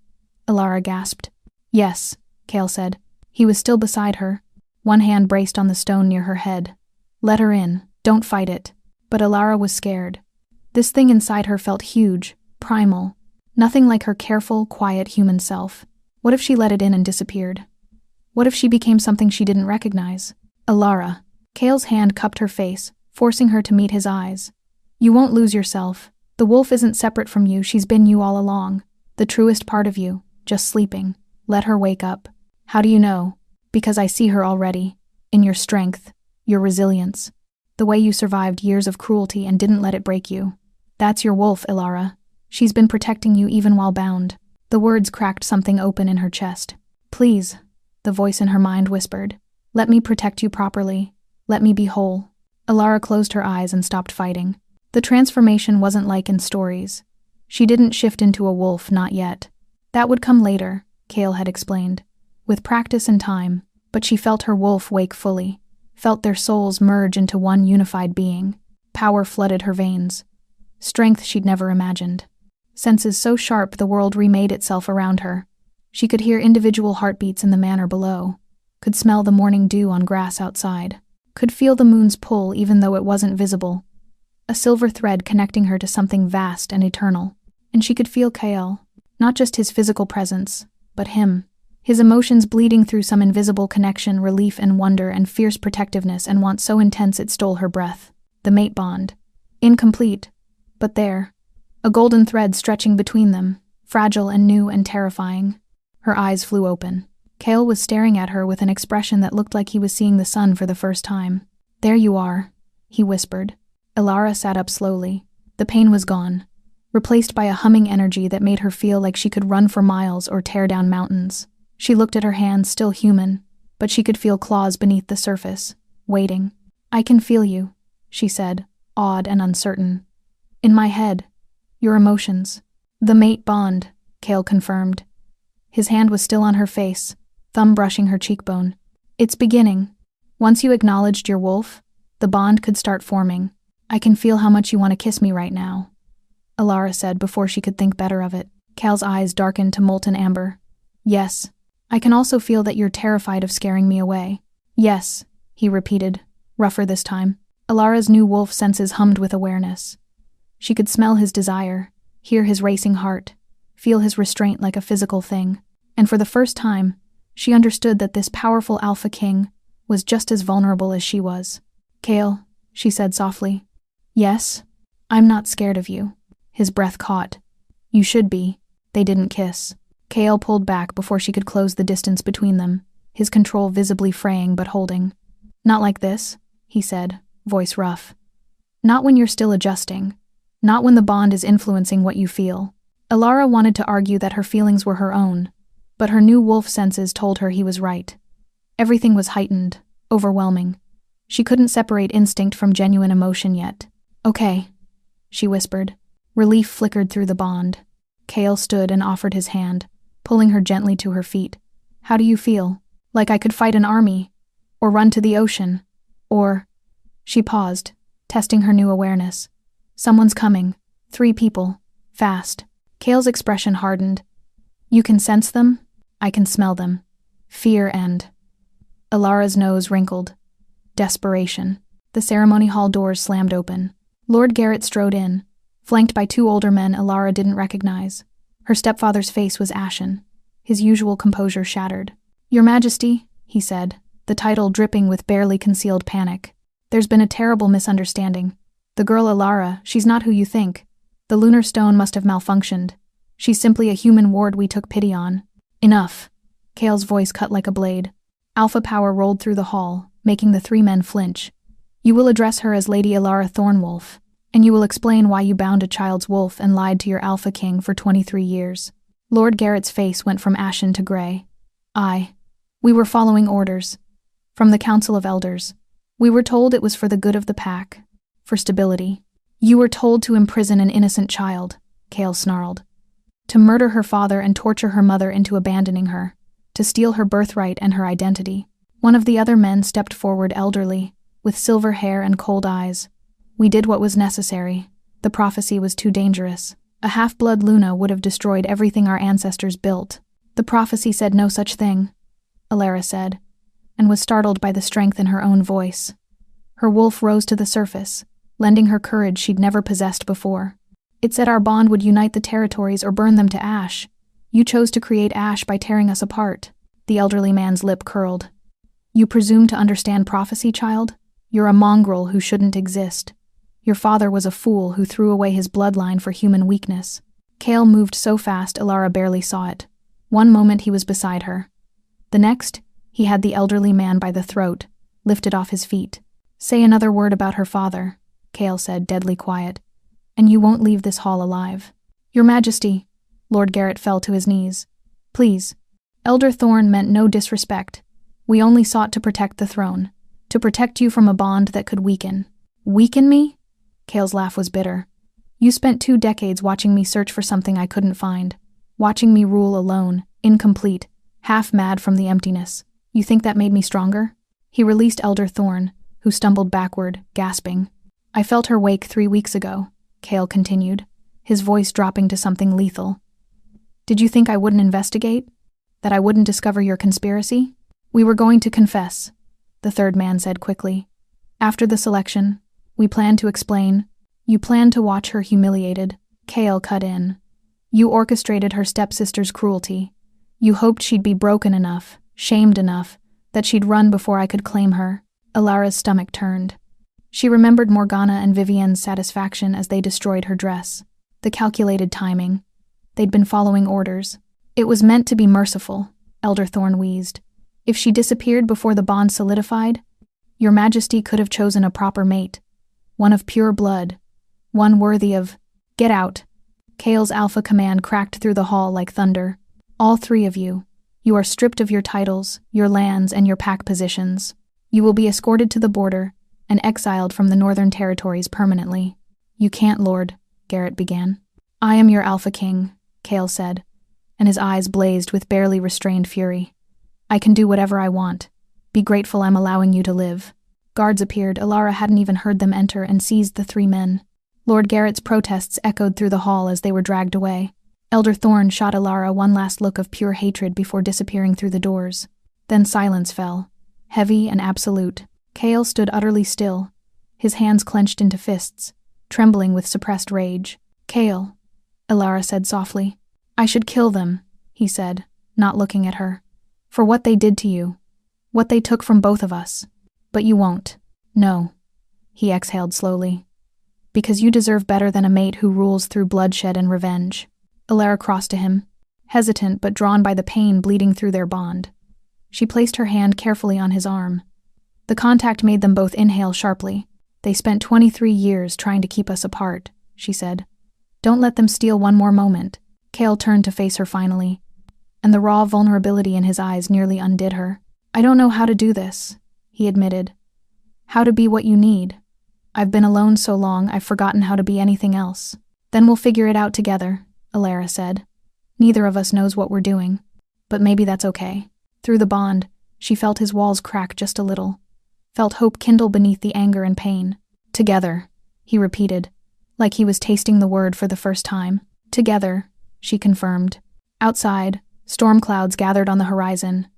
Alara gasped. "Yes," Kale said. He was still beside her, one hand braced on the stone near her head. "Let her in, don't fight it." But Alara was scared. This thing inside her felt huge, primal, nothing like her careful, quiet human self. What if she let it in and disappeared? What if she became something she didn't recognize? "Alara." Kale's hand cupped her face, forcing her to meet his eyes. "You won't lose yourself. The wolf isn't separate from you, she's been you all along. The truest part of you, just sleeping. Let her wake up." "How do you know?" "Because I see her already. In your strength, your resilience. The way you survived years of cruelty and didn't let it break you. That's your wolf, Alara. She's been protecting you even while bound." The words cracked something open in her chest. "Please," the voice in her mind whispered. "Let me protect you properly. Let me be whole." Alara closed her eyes and stopped fighting. The transformation wasn't like in stories. She didn't shift into a wolf, not yet. That would come later, Kale had explained, with practice and time, but she felt her wolf wake fully, felt their souls merge into one unified being. Power flooded her veins. Strength she'd never imagined. Senses so sharp the world remade itself around her. She could hear individual heartbeats in the manor below, could smell the morning dew on grass outside, could feel the moon's pull even though it wasn't visible. A silver thread connecting her to something vast and eternal. And she could feel Kale, not just his physical presence, but him. His emotions bleeding through some invisible connection, relief and wonder and fierce protectiveness and want so intense it stole her breath. The mate bond. Incomplete, but there. A golden thread stretching between them, fragile and new and terrifying. Her eyes flew open. Kale was staring at her with an expression that looked like he was seeing the sun for the first time. "There you are," he whispered. Alara sat up slowly. The pain was gone, replaced by a humming energy that made her feel like she could run for miles or tear down mountains. She looked at her hands, still human, but she could feel claws beneath the surface, waiting. "I can feel you," she said, awed and uncertain. "In my head. Your emotions." "The mate bond," Kale confirmed. His hand was still on her face, thumb brushing her cheekbone. "It's beginning. Once you acknowledged your wolf, the bond could start forming. I can feel how much you want to kiss me right now," Alara said before she could think better of it. Kale's eyes darkened to molten amber. "Yes. I can also feel that you're terrified of scaring me away." "Yes," he repeated, rougher this time. Alara's new wolf senses hummed with awareness. She could smell his desire, hear his racing heart, feel his restraint like a physical thing. And for the first time, she understood that this powerful alpha king was just as vulnerable as she was. "Kale, she said softly. Yes, I'm not scared of you. His breath caught. You should be. They didn't kiss. Kale pulled back before she could close the distance between them, his control visibly fraying but holding. Not like this, he said, voice rough. Not when you're still adjusting. Not when the bond is influencing what you feel. Alara wanted to argue that her feelings were her own, but her new wolf senses told her he was right. Everything was heightened, overwhelming. She couldn't separate instinct from genuine emotion yet. Okay, she whispered. Relief flickered through the bond. Kale stood and offered his hand, pulling her gently to her feet. How do you feel? Like I could fight an army? Or run to the ocean? Or... She paused, testing her new awareness. Someone's coming. 3 people. Fast. Kale's expression hardened. You can sense them? I can smell them. Fear and... Alara's nose wrinkled. Desperation. The ceremony hall doors slammed open. Lord Garrett strode in, flanked by 2 older men Alara didn't recognize. Her stepfather's face was ashen, his usual composure shattered. Your Majesty, he said, the title dripping with barely concealed panic. There's been a terrible misunderstanding. The girl Alara, she's not who you think. The lunar stone must have malfunctioned. She's simply a human ward we took pity on. Enough. Kale's voice cut like a blade. Alpha power rolled through the hall, making the 3 men flinch. You will address her as Lady Alara Thornwolf, and you will explain why you bound a child's wolf and lied to your Alpha King for 23 years. Lord Garrett's face went from ashen to gray. We were following orders. From the Council of Elders. We were told it was for the good of the pack. For stability. You were told to imprison an innocent child, Kale snarled. To murder her father and torture her mother into abandoning her. To steal her birthright and her identity. One of the other men stepped forward elderly, with silver hair and cold eyes. We did what was necessary. The prophecy was too dangerous. A half-blood Luna would have destroyed everything our ancestors built. The prophecy said no such thing, Alara said, and was startled by the strength in her own voice. Her wolf rose to the surface, lending her courage she'd never possessed before. It said our bond would unite the territories or burn them to ash. You chose to create ash by tearing us apart. The elderly man's lip curled. You presume to understand prophecy, child? You're a mongrel who shouldn't exist. Your father was a fool who threw away his bloodline for human weakness. Kale moved so fast Alara barely saw it. One moment he was beside her. The next, he had the elderly man by the throat, lifted off his feet. Say another word about her father, Kale said, deadly quiet, and you won't leave this hall alive. Your Majesty, Lord Garrett fell to his knees. Please. Elder Thorn meant no disrespect. We only sought to protect the throne, to protect you from a bond that could weaken. Weaken me? Kale's laugh was bitter. You spent 2 decades watching me search for something I couldn't find, watching me rule alone, incomplete, half mad from the emptiness. You think that made me stronger? He released Elder Thorn, who stumbled backward, gasping. I felt her wake 3 weeks ago, Kale continued, his voice dropping to something lethal. Did you think I wouldn't investigate? That I wouldn't discover your conspiracy? We were going to confess, the 3rd man said quickly. After the selection, we planned to explain. You planned to watch her humiliated. Kale cut in. You orchestrated her stepsister's cruelty. You hoped she'd be broken enough, shamed enough, that she'd run before I could claim her. Alara's stomach turned. She remembered Morgana and Vivienne's satisfaction as they destroyed her dress. The calculated timing. They'd been following orders. It was meant to be merciful, Elder Thorn wheezed. If she disappeared before the bond solidified, Your Majesty could have chosen a proper mate. One of pure blood. One worthy of... Get out. Kale's alpha command cracked through the hall like thunder. All 3 of you. You are stripped of your titles, your lands, and your pack positions. You will be escorted to the border and exiled from the Northern Territories permanently. You can't, Lord, Garrett began. I am your Alpha King, Kale said, and his eyes blazed with barely restrained fury. I can do whatever I want. Be grateful I'm allowing you to live. Guards appeared. Alara hadn't even heard them enter and seized the 3 men. Lord Garrett's protests echoed through the hall as they were dragged away. Elder Thorn shot Alara one last look of pure hatred before disappearing through the doors. Then silence fell, heavy and absolute. Kale stood utterly still, his hands clenched into fists, trembling with suppressed rage. Kale, Alara said softly. I should kill them, he said, not looking at her. For what they did to you. What they took from both of us. But you won't. No. he exhaled slowly. Because you deserve better than a mate who rules through bloodshed and revenge. Alara crossed to him, hesitant but drawn by the pain bleeding through their bond. She placed her hand carefully on his arm. The contact made them both inhale sharply. They spent 23 years trying to keep us apart, she said. Don't let them steal one more moment. Cale turned to face her finally, and the raw vulnerability in his eyes nearly undid her. I don't know how to do this, he admitted. How to be what you need. I've been alone so long I've forgotten how to be anything else. Then we'll figure it out together, Alara said. Neither of us knows what we're doing, but maybe that's okay. Through the bond, she felt his walls crack just a little, felt hope kindle beneath the anger and pain. Together, he repeated, like he was tasting the word for the first time. Together, she confirmed. Outside, storm clouds gathered on the horizon,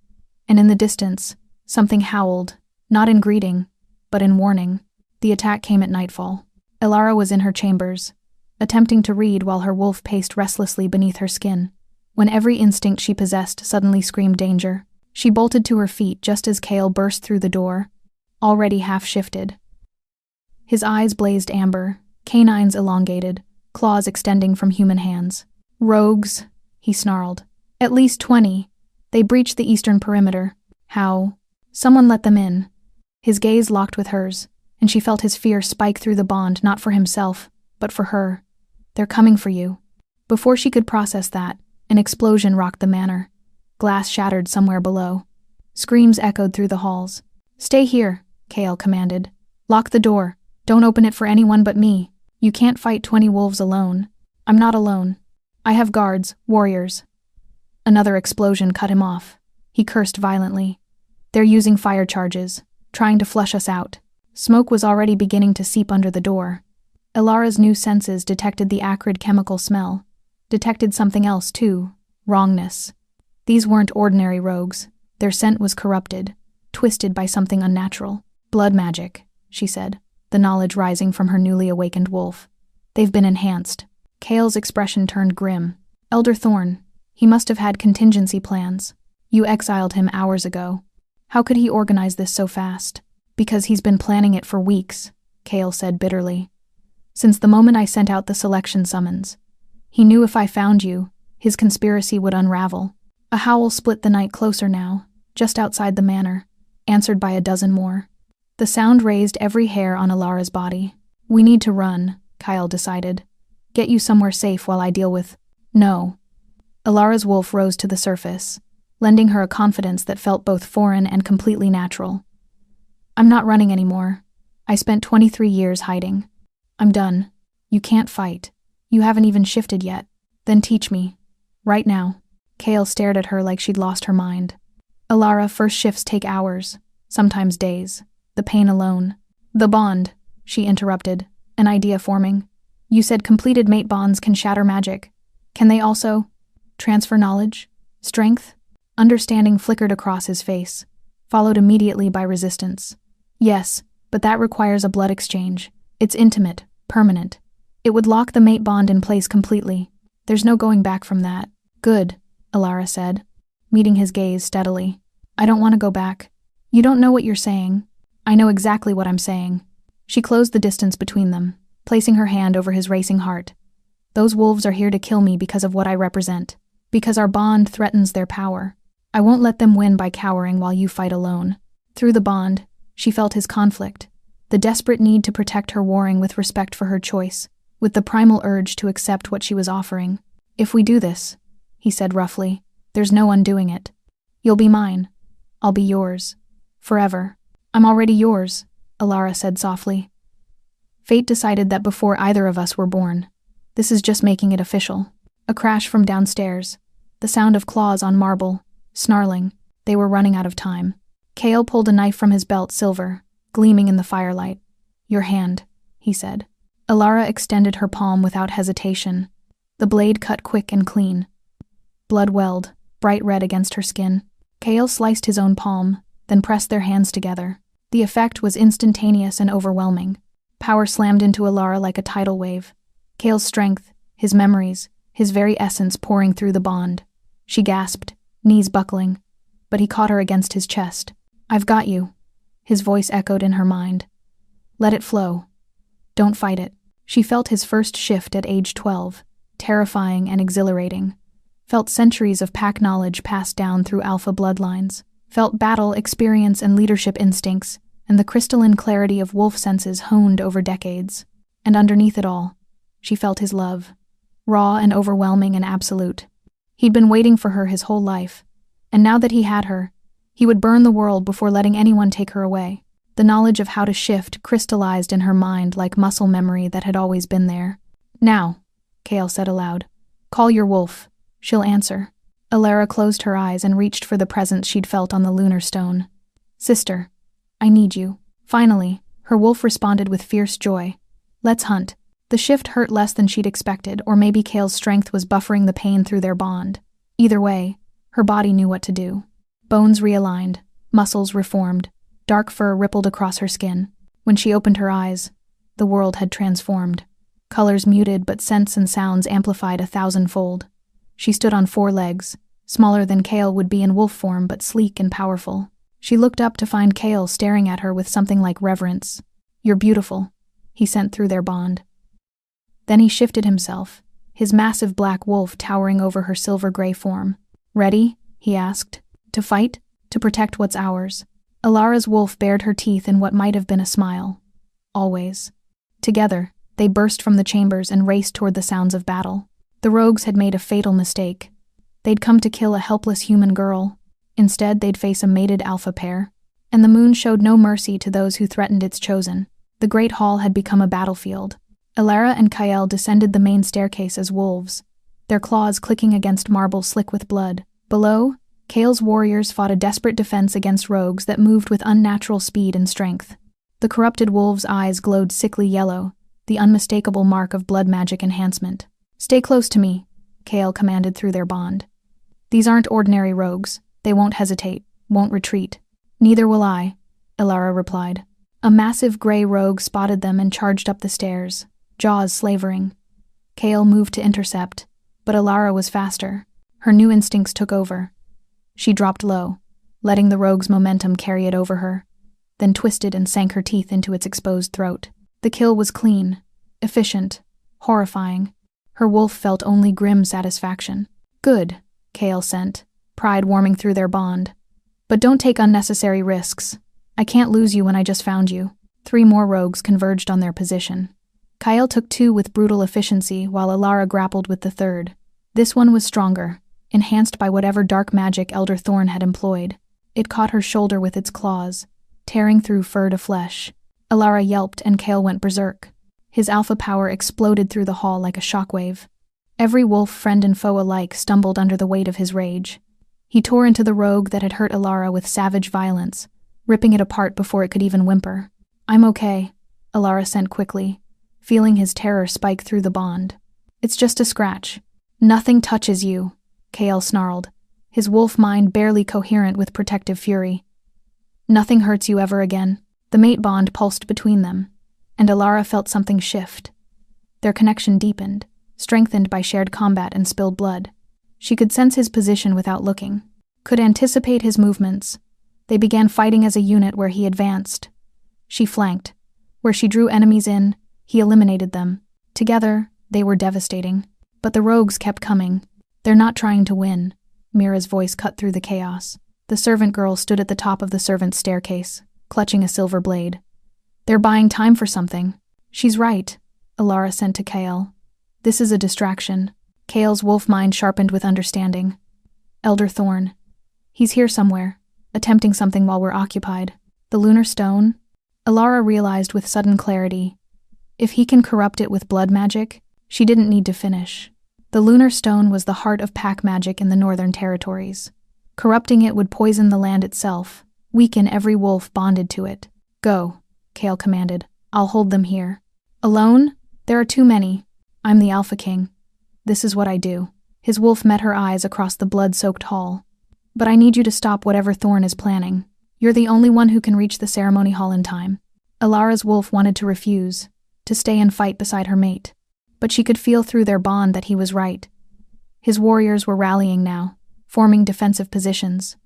and in the distance, something howled, not in greeting, but in warning. The attack came at nightfall. Alara was in her chambers, attempting to read while her wolf paced restlessly beneath her skin. When every instinct she possessed suddenly screamed danger, she bolted to her feet just as Cale burst through the door, already half-shifted. His eyes blazed amber, canines elongated, claws extending from human hands. Rogues, he snarled. At least 20. They breached the eastern perimeter. How? Someone let them in. His gaze locked with hers, and she felt his fear spike through the bond, not for himself, but for her. They're coming for you. Before she could process that, an explosion rocked the manor. Glass shattered somewhere below. Screams echoed through the halls. Stay here, Cale commanded. Lock the door. Don't open it for anyone but me. You can't fight 20 wolves alone. I'm not alone. I have guards, warriors. Another explosion cut him off. He cursed violently. They're using fire charges, trying to flush us out. Smoke was already beginning to seep under the door. Alara's new senses detected the acrid chemical smell. Detected something else, too. Wrongness. These weren't ordinary rogues. Their scent was corrupted, twisted by something unnatural. Blood magic, she said, the knowledge rising from her newly awakened wolf. They've been enhanced. Cale's expression turned grim. Elder Thorn, he must have had contingency plans. You exiled him hours ago. How could he organize this so fast? Because he's been planning it for weeks, Cale said bitterly. Since the moment I sent out the selection summons. He knew if I found you, his conspiracy would unravel. A howl split the night closer now, just outside the manor, answered by a dozen more. The sound raised every hair on Alara's body. We need to run, Kyle decided. Get you somewhere safe while I deal with... No. Alara's wolf rose to the surface, lending her a confidence that felt both foreign and completely natural. I'm not running anymore. I spent 23 years hiding. I'm done. You can't fight. You haven't even shifted yet. Then teach me. Right now. Cale stared at her like she'd lost her mind. Alara, first shifts take hours, sometimes days. The pain alone. The bond, she interrupted, an idea forming. You said completed mate bonds can shatter magic. Can they also transfer knowledge? Strength? Understanding flickered across his face, followed immediately by resistance. Yes, but that requires a blood exchange. It's intimate, permanent. It would lock the mate bond in place completely. There's no going back from that. Good, Alara said, meeting his gaze steadily. I don't want to go back. You don't know what you're saying. I know exactly what I'm saying. She closed the distance between them, placing her hand over his racing heart. Those wolves are here to kill me because of what I represent, because our bond threatens their power. I won't let them win by cowering while you fight alone. Through the bond, she felt his conflict, the desperate need to protect her warring with respect for her choice, with the primal urge to accept what she was offering. If we do this, he said roughly, there's no undoing it. You'll be mine. I'll be yours. Forever. I'm already yours, Alara said softly. Fate decided that before either of us were born. This is just making it official. A crash from downstairs. The sound of claws on marble. Snarling. They were running out of time. Cale pulled a knife from his belt, silver, gleaming in the firelight. Your hand, he said. Alara extended her palm without hesitation. The blade cut quick and clean. Blood welled, bright red against her skin. Cale sliced his own palm, then pressed their hands together. The effect was instantaneous and overwhelming. Power slammed into Alara like a tidal wave. Cale's strength, his memories, his very essence pouring through the bond. She gasped, knees buckling, but he caught her against his chest. I've got you. His voice echoed in her mind. Let it flow. Don't fight it. She felt his first shift at age 12, terrifying and exhilarating. Felt centuries of pack knowledge passed down through alpha bloodlines. Felt battle, experience, and leadership instincts, and the crystalline clarity of wolf senses honed over decades. And underneath it all, she felt his love. Raw and overwhelming and absolute. He'd been waiting for her his whole life, and now that he had her, he would burn the world before letting anyone take her away. The knowledge of how to shift crystallized in her mind like muscle memory that had always been there. Now, Kale said aloud, call your wolf. She'll answer. Alara closed her eyes and reached for the presence she'd felt on the lunar stone. Sister, I need you. Finally, her wolf responded with fierce joy. Let's hunt. The shift hurt less than she'd expected, or maybe Kale's strength was buffering the pain through their bond. Either way, her body knew what to do. Bones realigned, muscles reformed, dark fur rippled across her skin. When she opened her eyes, the world had transformed. Colors muted, but scents and sounds amplified 1,000-fold. She stood on 4 legs, smaller than Kale would be in wolf form, but sleek and powerful. She looked up to find Kale staring at her with something like reverence. You're beautiful, he sent through their bond. Then he shifted himself, his massive black wolf towering over her silver-gray form. Ready? He asked. To fight? To protect what's ours? Alara's wolf bared her teeth in what might have been a smile. Always. Together, they burst from the chambers and raced toward the sounds of battle. The rogues had made a fatal mistake. They'd come to kill a helpless human girl. Instead, they'd face a mated alpha pair. And the moon showed no mercy to those who threatened its chosen. The great hall had become a battlefield. Alara and Kael descended the main staircase as wolves, their claws clicking against marble slick with blood. Below, Kale's warriors fought a desperate defense against rogues that moved with unnatural speed and strength. The corrupted wolves' eyes glowed sickly yellow, the unmistakable mark of blood magic enhancement. Stay close to me, Kale commanded through their bond. These aren't ordinary rogues. They won't hesitate, won't retreat. Neither will I, Alara replied. A massive gray rogue spotted them and charged up the stairs, jaws slavering. Kale moved to intercept, but Alara was faster. Her new instincts took over. She dropped low, letting the rogue's momentum carry it over her, then twisted and sank her teeth into its exposed throat. The kill was clean, efficient, horrifying. Her wolf felt only grim satisfaction. Good, Kale sent, pride warming through their bond. But don't take unnecessary risks. I can't lose you when I just found you. 3 more rogues converged on their position. Kyle took 2 with brutal efficiency while Alara grappled with the 3rd. This one was stronger, enhanced by whatever dark magic Elder Thorn had employed. It caught her shoulder with its claws, tearing through fur to flesh. Alara yelped and Kale went berserk. His alpha power exploded through the hall like a shockwave. Every wolf, friend and foe alike, stumbled under the weight of his rage. He tore into the rogue that had hurt Alara with savage violence, ripping it apart before it could even whimper. I'm okay, Alara sent quickly, feeling his terror spike through the bond. It's just a scratch. Nothing touches you, Kale snarled, his wolf mind barely coherent with protective fury. Nothing hurts you ever again. The mate bond pulsed between them, and Alara felt something shift. Their connection deepened, strengthened by shared combat and spilled blood. She could sense his position without looking, could anticipate his movements. They began fighting as a unit where he advanced. She flanked. Where she drew enemies in, he eliminated them. Together, they were devastating. But the rogues kept coming. They're not trying to win. Mira's voice cut through the chaos. The servant girl stood at the top of the servant's staircase, clutching a silver blade. They're buying time for something. She's right, Alara sent to Kale. This is a distraction. Kale's wolf mind sharpened with understanding. Elder Thorn. He's here somewhere, attempting something while we're occupied. The lunar stone? Alara realized with sudden clarity. If he can corrupt it with blood magic, she didn't need to finish. The lunar stone was the heart of pack magic in the Northern Territories. Corrupting it would poison the land itself, weaken every wolf bonded to it. Go, Kale commanded. I'll hold them here. Alone? There are too many. I'm the Alpha King. This is what I do. His wolf met her eyes across the blood-soaked hall. But I need you to stop whatever Thorn is planning. You're the only one who can reach the ceremony hall in time. Alara's wolf wanted to refuse, to stay and fight beside her mate. But she could feel through their bond that he was right. His warriors were rallying now, forming defensive positions.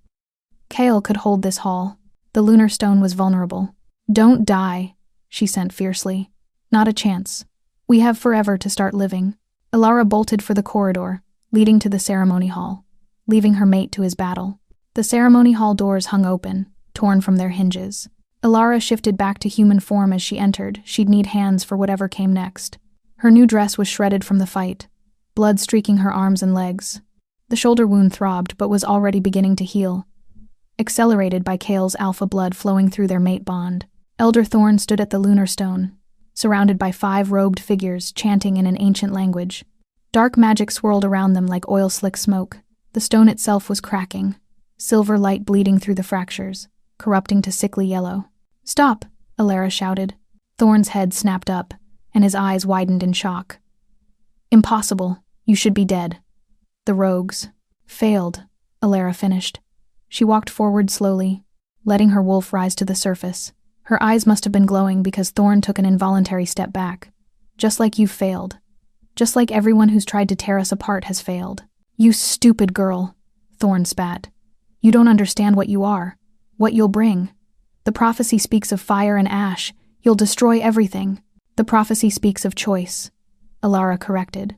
Kale could hold this hall. The lunar stone was vulnerable. Don't die, she sent fiercely. Not a chance. We have forever to start living. Alara bolted for the corridor, leading to the ceremony hall, leaving her mate to his battle. The ceremony hall doors hung open, torn from their hinges. Alara shifted back to human form as she entered. She'd need hands for whatever came next. Her new dress was shredded from the fight, blood streaking her arms and legs. The shoulder wound throbbed but was already beginning to heal, accelerated by Kale's alpha blood flowing through their mate bond. Elder Thorn stood at the lunar stone, surrounded by 5 robed figures chanting in an ancient language. Dark magic swirled around them like oil-slick smoke. The stone itself was cracking, silver light bleeding through the fractures, corrupting to sickly yellow. "Stop!" Alara shouted. Thorn's head snapped up, and his eyes widened in shock. "Impossible. You should be dead." "The rogues failed," Alara finished. She walked forward slowly, letting her wolf rise to the surface. Her eyes must have been glowing because Thorn took an involuntary step back. "Just like you've failed. Just like everyone who's tried to tear us apart has failed." "You stupid girl," Thorn spat. "You don't understand what you are, what you'll bring. The prophecy speaks of fire and ash. You'll destroy everything." "The prophecy speaks of choice," Alara corrected.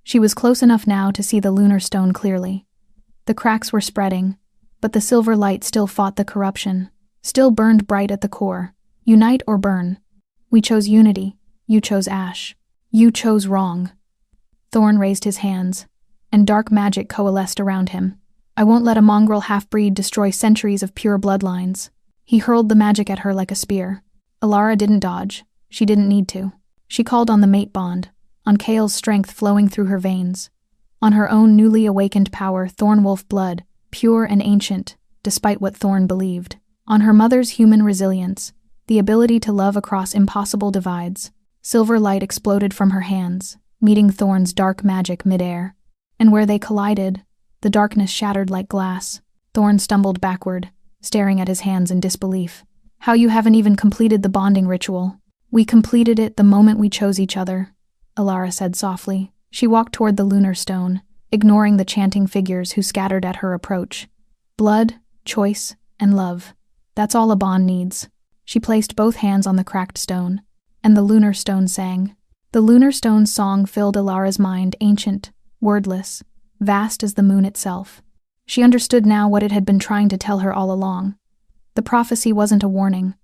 She was close enough now to see the lunar stone clearly. The cracks were spreading, but the silver light still fought the corruption, still burned bright at the core. Unite or burn. We chose unity. You chose ash. You chose wrong. Thorn raised his hands, and dark magic coalesced around him. "I won't let a mongrel half-breed destroy centuries of pure bloodlines." He hurled the magic at her like a spear. Alara didn't dodge. She didn't need to. She called on the mate bond, on Kale's strength flowing through her veins, on her own newly awakened power, Thornwolf blood, pure and ancient, despite what Thorn believed, on her mother's human resilience, the ability to love across impossible divides. Silver light exploded from her hands, meeting Thorn's dark magic midair. And where they collided, the darkness shattered like glass. Thorn stumbled backward, staring at his hands in disbelief. "How you haven't even completed the bonding ritual." "We completed it the moment we chose each other," Alara said softly. She walked toward the lunar stone, ignoring the chanting figures who scattered at her approach. "Blood, choice, and love. That's all a bond needs." She placed both hands on the cracked stone, and the lunar stone sang. The lunar stone's song filled Alara's mind, ancient, wordless, vast as the moon itself. She understood now what it had been trying to tell her all along. The prophecy wasn't a warning.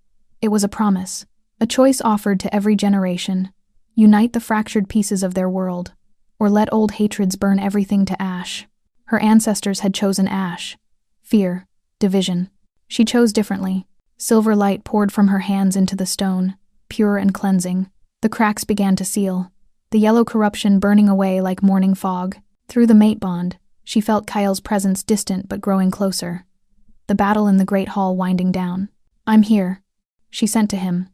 It was a promise, a choice offered to every generation. Unite the fractured pieces of their world, or let old hatreds burn everything to ash. Her ancestors had chosen ash, fear, division. She chose differently. Silver light poured from her hands into the stone, pure and cleansing. The cracks began to seal, the yellow corruption burning away like morning fog. Through the mate bond, she felt Kyle's presence distant but growing closer. The battle in the great hall winding down. "I'm here," she sent to him.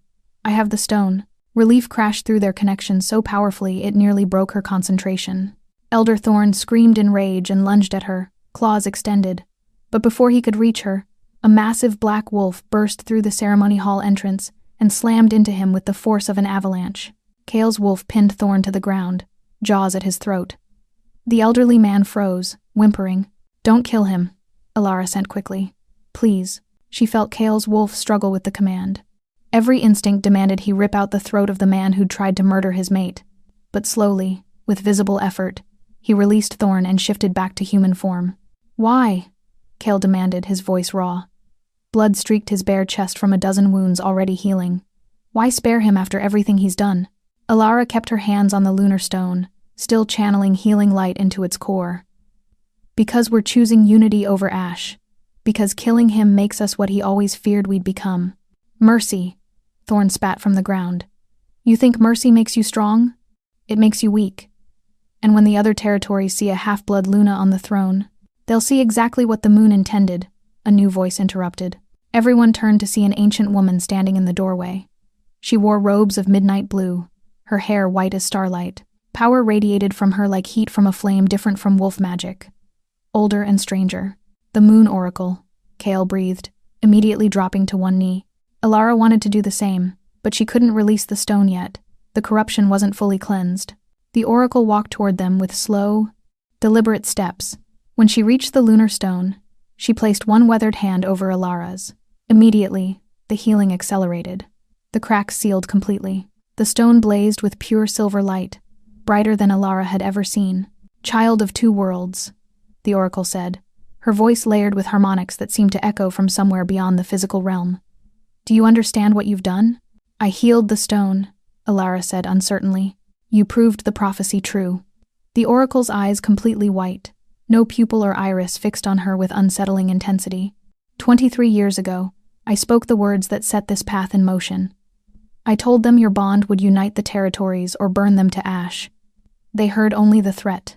"I have the stone." Relief crashed through their connection so powerfully it nearly broke her concentration. Elder Thorn screamed in rage and lunged at her, claws extended. But before he could reach her, a massive black wolf burst through the ceremony hall entrance and slammed into him with the force of an avalanche. Kale's wolf pinned Thorn to the ground, jaws at his throat. The elderly man froze, whimpering. "Don't kill him," Alara sent quickly. "Please." She felt Kale's wolf struggle with the command. Every instinct demanded he rip out the throat of the man who'd tried to murder his mate. But slowly, with visible effort, he released Thorn and shifted back to human form. "Why?" Kale demanded, his voice raw. Blood streaked his bare chest from a dozen wounds already healing. "Why spare him after everything he's done?" Alara kept her hands on the lunar stone, still channeling healing light into its core. "Because we're choosing unity over ash. Because killing him makes us what he always feared we'd become." "Mercy," Thorn spat from the ground. "You think mercy makes you strong? It makes you weak. And when the other territories see a half-blood Luna on the throne, they'll see exactly what the moon intended," a new voice interrupted. Everyone turned to see an ancient woman standing in the doorway. She wore robes of midnight blue, her hair white as starlight. Power radiated from her like heat from a flame different from wolf magic. Older and stranger. "The Moon Oracle," Kale breathed, immediately dropping to one knee. Alara wanted to do the same, but she couldn't release the stone yet. The corruption wasn't fully cleansed. The oracle walked toward them with slow, deliberate steps. When she reached the lunar stone, she placed one weathered hand over Alara's. Immediately, the healing accelerated. The cracks sealed completely. The stone blazed with pure silver light, brighter than Alara had ever seen. "Child of two worlds," the oracle said, her voice layered with harmonics that seemed to echo from somewhere beyond the physical realm. "Do you understand what you've done?" "I healed the stone," Alara said uncertainly. "You proved the prophecy true." The oracle's eyes completely white, no pupil or iris fixed on her with unsettling intensity. 23 years ago, I spoke the words that set this path in motion. I told them your bond would unite the territories or burn them to ash. They heard only the threat.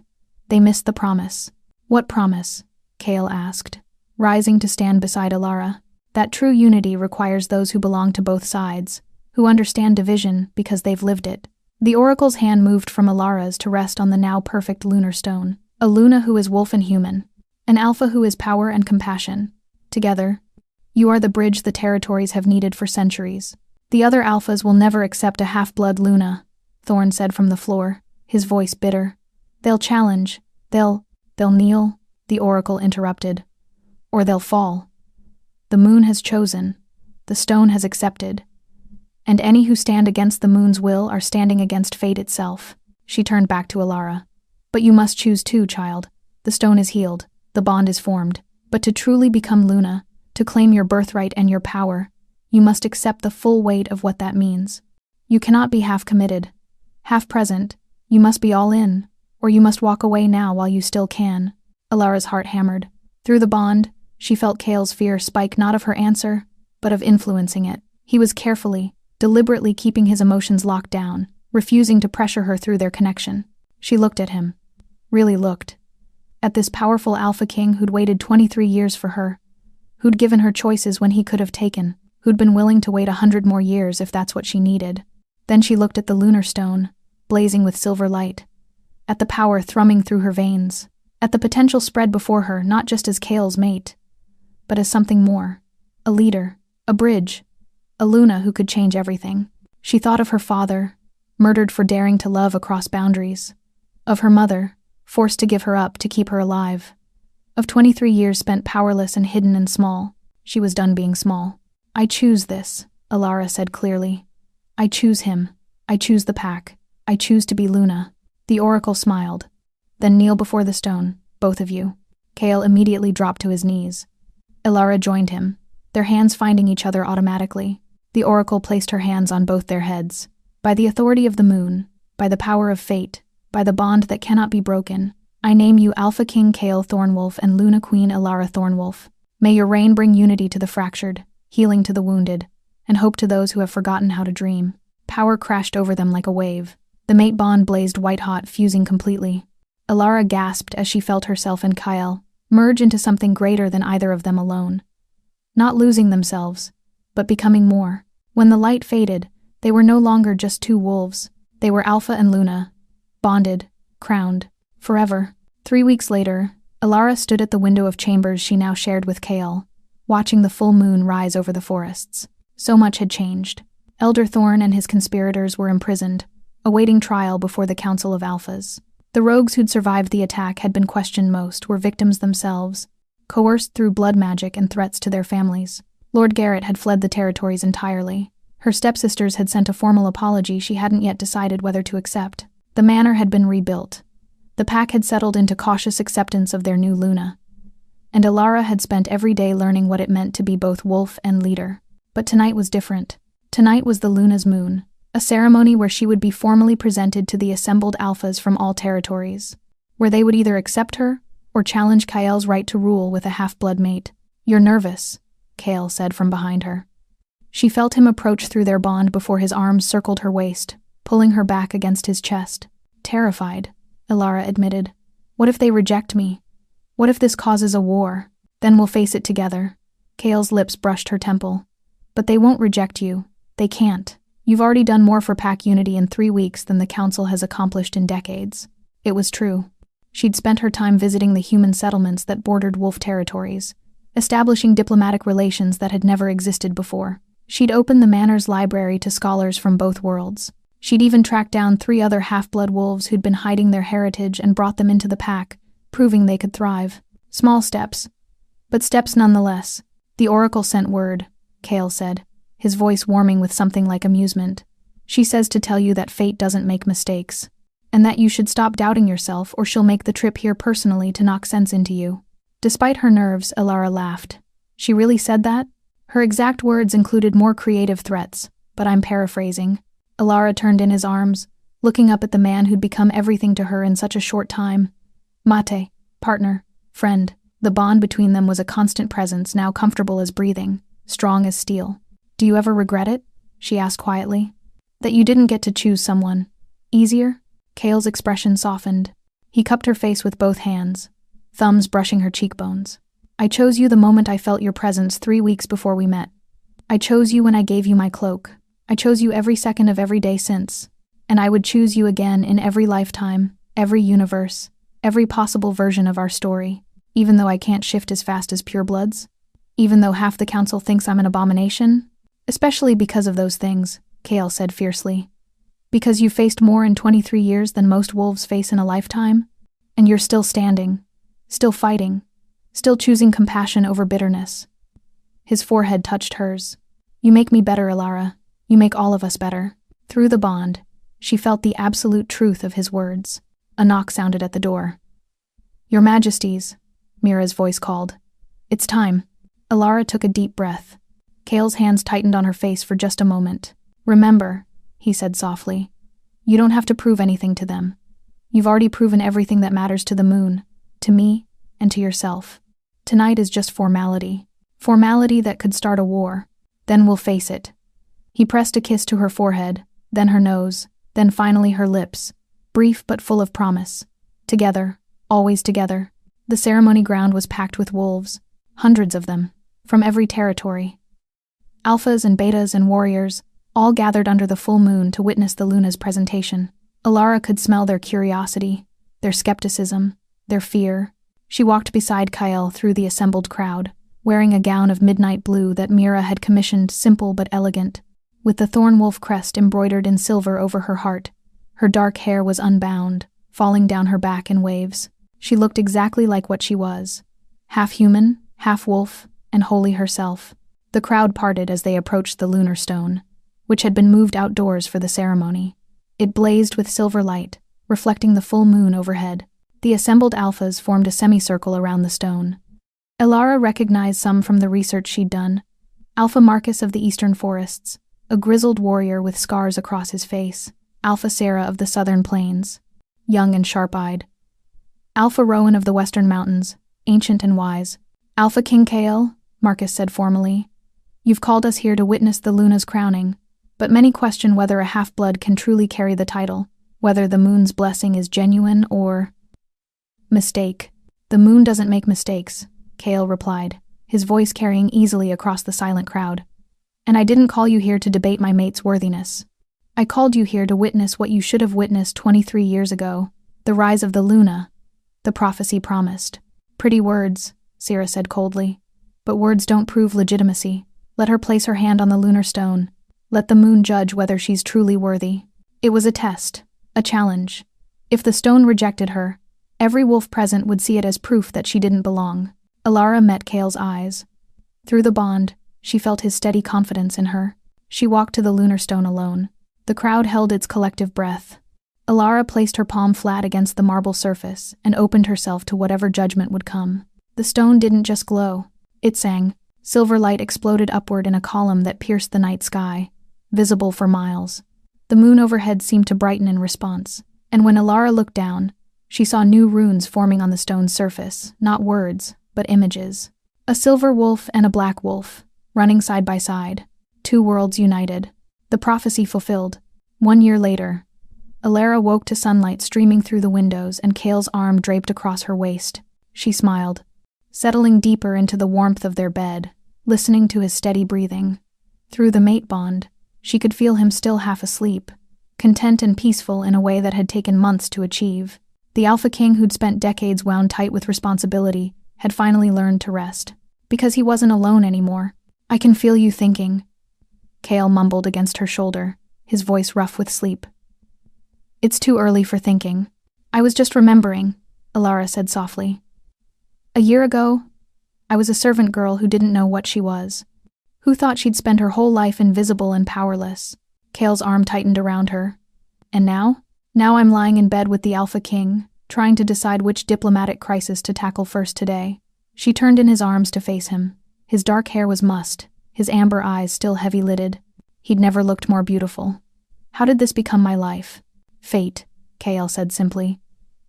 They missed the promise. "What promise?" Kale asked, rising to stand beside Alara. "That true unity requires those who belong to both sides, who understand division because they've lived it." The oracle's hand moved from Alara's to rest on the now perfect lunar stone. A Luna who is wolf and human. An Alpha who is power and compassion. Together, you are the bridge the territories have needed for centuries. "The other Alphas will never accept a half-blood Luna," Thorn said from the floor, his voice bitter. "They'll challenge. They'll kneel," the oracle interrupted. "Or they'll fall. The moon has chosen. The stone has accepted. And any who stand against the moon's will are standing against fate itself." She turned back to Alara. "But you must choose too, child. The stone is healed. The bond is formed. But to truly become Luna, to claim your birthright and your power, you must accept the full weight of what that means. You cannot be half-committed, half-present. You must be all in, or you must walk away now while you still can." Alara's heart hammered. Through the bond, she felt Kale's fear spike not of her answer, but of influencing it. He was carefully, deliberately keeping his emotions locked down, refusing to pressure her through their connection. She looked at him. Really looked. At this powerful Alpha King who'd waited 23 years for her, who'd given her choices when he could have taken, who'd been willing to wait 100 more years if that's what she needed. Then she looked at the lunar stone, blazing with silver light, at the power thrumming through her veins, at the potential spread before her not just as Kale's mate, but as something more, a leader, a bridge, a Luna who could change everything. She thought of her father, murdered for daring to love across boundaries, of her mother, forced to give her up to keep her alive, of 23 years spent powerless and hidden and small. She was done being small. "I choose this," Alara said clearly. "I choose him. I choose the pack. I choose to be Luna." The oracle smiled. "Then kneel before the stone, both of you." Kale immediately dropped to his knees. Alara joined him, their hands finding each other automatically. The oracle placed her hands on both their heads. "By the authority of the moon, by the power of fate, by the bond that cannot be broken, I name you Alpha King Kale Thornwolf and Luna Queen Alara Thornwolf. May your reign bring unity to the fractured, healing to the wounded, and hope to those who have forgotten how to dream." Power crashed over them like a wave. The mate bond blazed white-hot, fusing completely. Alara gasped as she felt herself and Kyle merge into something greater than either of them alone. Not losing themselves, but becoming more. When the light faded, they were no longer just two wolves. They were Alpha and Luna, bonded, crowned, forever. 3 weeks later, Alara stood at the window of chambers she now shared with Kale, watching the full moon rise over the forests. So much had changed. Elder Thorn and his conspirators were imprisoned, awaiting trial before the Council of Alphas. The rogues who'd survived the attack had been questioned most, were victims themselves, coerced through blood magic and threats to their families. Lord Garrett had fled the territories entirely. Her stepsisters had sent a formal apology she hadn't yet decided whether to accept. The manor had been rebuilt. The pack had settled into cautious acceptance of their new Luna. And Alara had spent every day learning what it meant to be both wolf and leader. But tonight was different. Tonight was the Luna's moon, a ceremony where she would be formally presented to the assembled Alphas from all territories, where they would either accept her or challenge Kael's right to rule with a half-blood mate. "You're nervous," Kael said from behind her. She felt him approach through their bond before his arms circled her waist, pulling her back against his chest. "Terrified," Alara admitted. "What if they reject me? What if this causes a war? Then we'll face it together." Kael's lips brushed her temple. "But they won't reject you. They can't. You've already done more for pack unity in 3 weeks than the Council has accomplished in decades." It was true. She'd spent her time visiting the human settlements that bordered wolf territories, establishing diplomatic relations that had never existed before. She'd opened the manor's library to scholars from both worlds. She'd even tracked down 3 other half-blood wolves who'd been hiding their heritage and brought them into the pack, proving they could thrive. Small steps, but steps nonetheless. "The Oracle sent word," Kael said. his voice warming with something like amusement. "She says to tell you that fate doesn't make mistakes, and that you should stop doubting yourself or she'll make the trip here personally to knock sense into you." Despite her nerves, Elara laughed. She really said that? Her exact words included more creative threats, but I'm paraphrasing. Elara turned in his arms, looking up at the man who'd become everything to her in such a short time. Mate, partner, friend. The bond between them was a constant presence, now comfortable as breathing, strong as steel. "Do you ever regret it?" she asked quietly. "That you didn't get to choose someone easier?" Kale's expression softened. He cupped her face with both hands, thumbs brushing her cheekbones. "I chose you the moment I felt your presence 3 weeks before we met. I chose you when I gave you my cloak. I chose you every second of every day since. And I would choose you again in every lifetime, every universe, every possible version of our story, even though I can't shift as fast as purebloods, even though half the council thinks I'm an abomination. Especially because of those things," Kale said fiercely. "Because you faced more in 23 years than most wolves face in a lifetime, and you're still standing, still fighting, still choosing compassion over bitterness." His forehead touched hers. "You make me better, Elara. You make all of us better." Through the bond, she felt the absolute truth of his words. A knock sounded at the door. "Your Majesties," Mira's voice called. "It's time." Elara took a deep breath. Kale's hands tightened on her face for just a moment. "Remember," he said softly, "you don't have to prove anything to them. You've already proven everything that matters to the moon, to me, and to yourself. Tonight is just formality. Formality that could start a war. Then we'll face it." He pressed a kiss to her forehead, then her nose, then finally her lips, brief but full of promise. Together, always together. The ceremony ground was packed with wolves, hundreds of them, from every territory. Alphas and betas and warriors, all gathered under the full moon to witness the Luna's presentation. Elara could smell their curiosity, their skepticism, their fear. She walked beside Kyle through the assembled crowd, wearing a gown of midnight blue that Mira had commissioned, simple but elegant, with the thornwolf crest embroidered in silver over her heart. Her dark hair was unbound, falling down her back in waves. She looked exactly like what she was, half human, half wolf, and wholly herself. The crowd parted as they approached the lunar stone, which had been moved outdoors for the ceremony. It blazed with silver light, reflecting the full moon overhead. The assembled alphas formed a semicircle around the stone. Elara recognized some from the research she'd done. Alpha Marcus of the Eastern Forests, a grizzled warrior with scars across his face. Alpha Sarah of the Southern Plains, young and sharp-eyed. Alpha Rowan of the Western Mountains, ancient and wise. "Alpha King Kale," Marcus said formally, "you've called us here to witness the Luna's crowning, but many question whether a half-blood can truly carry the title, whether the moon's blessing is genuine or..." "Mistake. The moon doesn't make mistakes," Kale replied, his voice carrying easily across the silent crowd. "And I didn't call you here to debate my mate's worthiness. I called you here to witness what you should have witnessed 23 years ago, the rise of the Luna, the prophecy promised." "Pretty words," Sarah said coldly, "but words don't prove legitimacy. Let her place her hand on the lunar stone. Let the moon judge whether she's truly worthy." It was a test, a challenge. If the stone rejected her, every wolf present would see it as proof that she didn't belong. Elara met Kale's eyes. Through the bond, she felt his steady confidence in her. She walked to the lunar stone alone. The crowd held its collective breath. Elara placed her palm flat against the marble surface and opened herself to whatever judgment would come. The stone didn't just glow. It sang. Silver light exploded upward in a column that pierced the night sky, visible for miles. The moon overhead seemed to brighten in response, and when Elara looked down, she saw new runes forming on the stone's surface, not words, but images. A silver wolf and a black wolf, running side by side, 2 worlds united. The prophecy fulfilled. 1 year later, Elara woke to sunlight streaming through the windows and Kale's arm draped across her waist. She smiled, settling deeper into the warmth of their bed, listening to his steady breathing. Through the mate bond, she could feel him still half asleep, content and peaceful in a way that had taken months to achieve. The Alpha King who'd spent decades wound tight with responsibility had finally learned to rest, because he wasn't alone anymore. "I can feel you thinking," Kale mumbled against her shoulder, his voice rough with sleep. "It's too early for thinking. I was just remembering," Elara said softly. "A year ago, I was a servant girl who didn't know what she was. Who thought she'd spend her whole life invisible and powerless? Kale's arm tightened around her. And now? Now I'm lying in bed with the Alpha King, trying to decide which diplomatic crisis to tackle first today. She turned in his arms to face him. His dark hair was mussed, his amber eyes still heavy-lidded. He'd never looked more beautiful. How did this become my life? Fate, Kale said simply.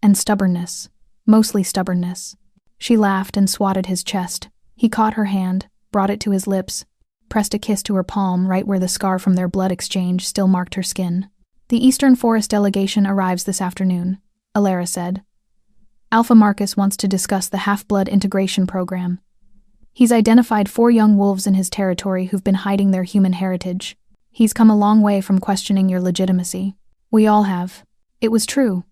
And stubbornness. Mostly stubbornness. She laughed and swatted his chest. He caught her hand, brought it to his lips, pressed a kiss to her palm right where the scar from their blood exchange still marked her skin. The Eastern Forest delegation arrives this afternoon, Alara said. Alpha Marcus wants to discuss the Half-Blood Integration Program. He's identified 4 young wolves in his territory who've been hiding their human heritage. He's come a long way from questioning your legitimacy. We all have. It was true.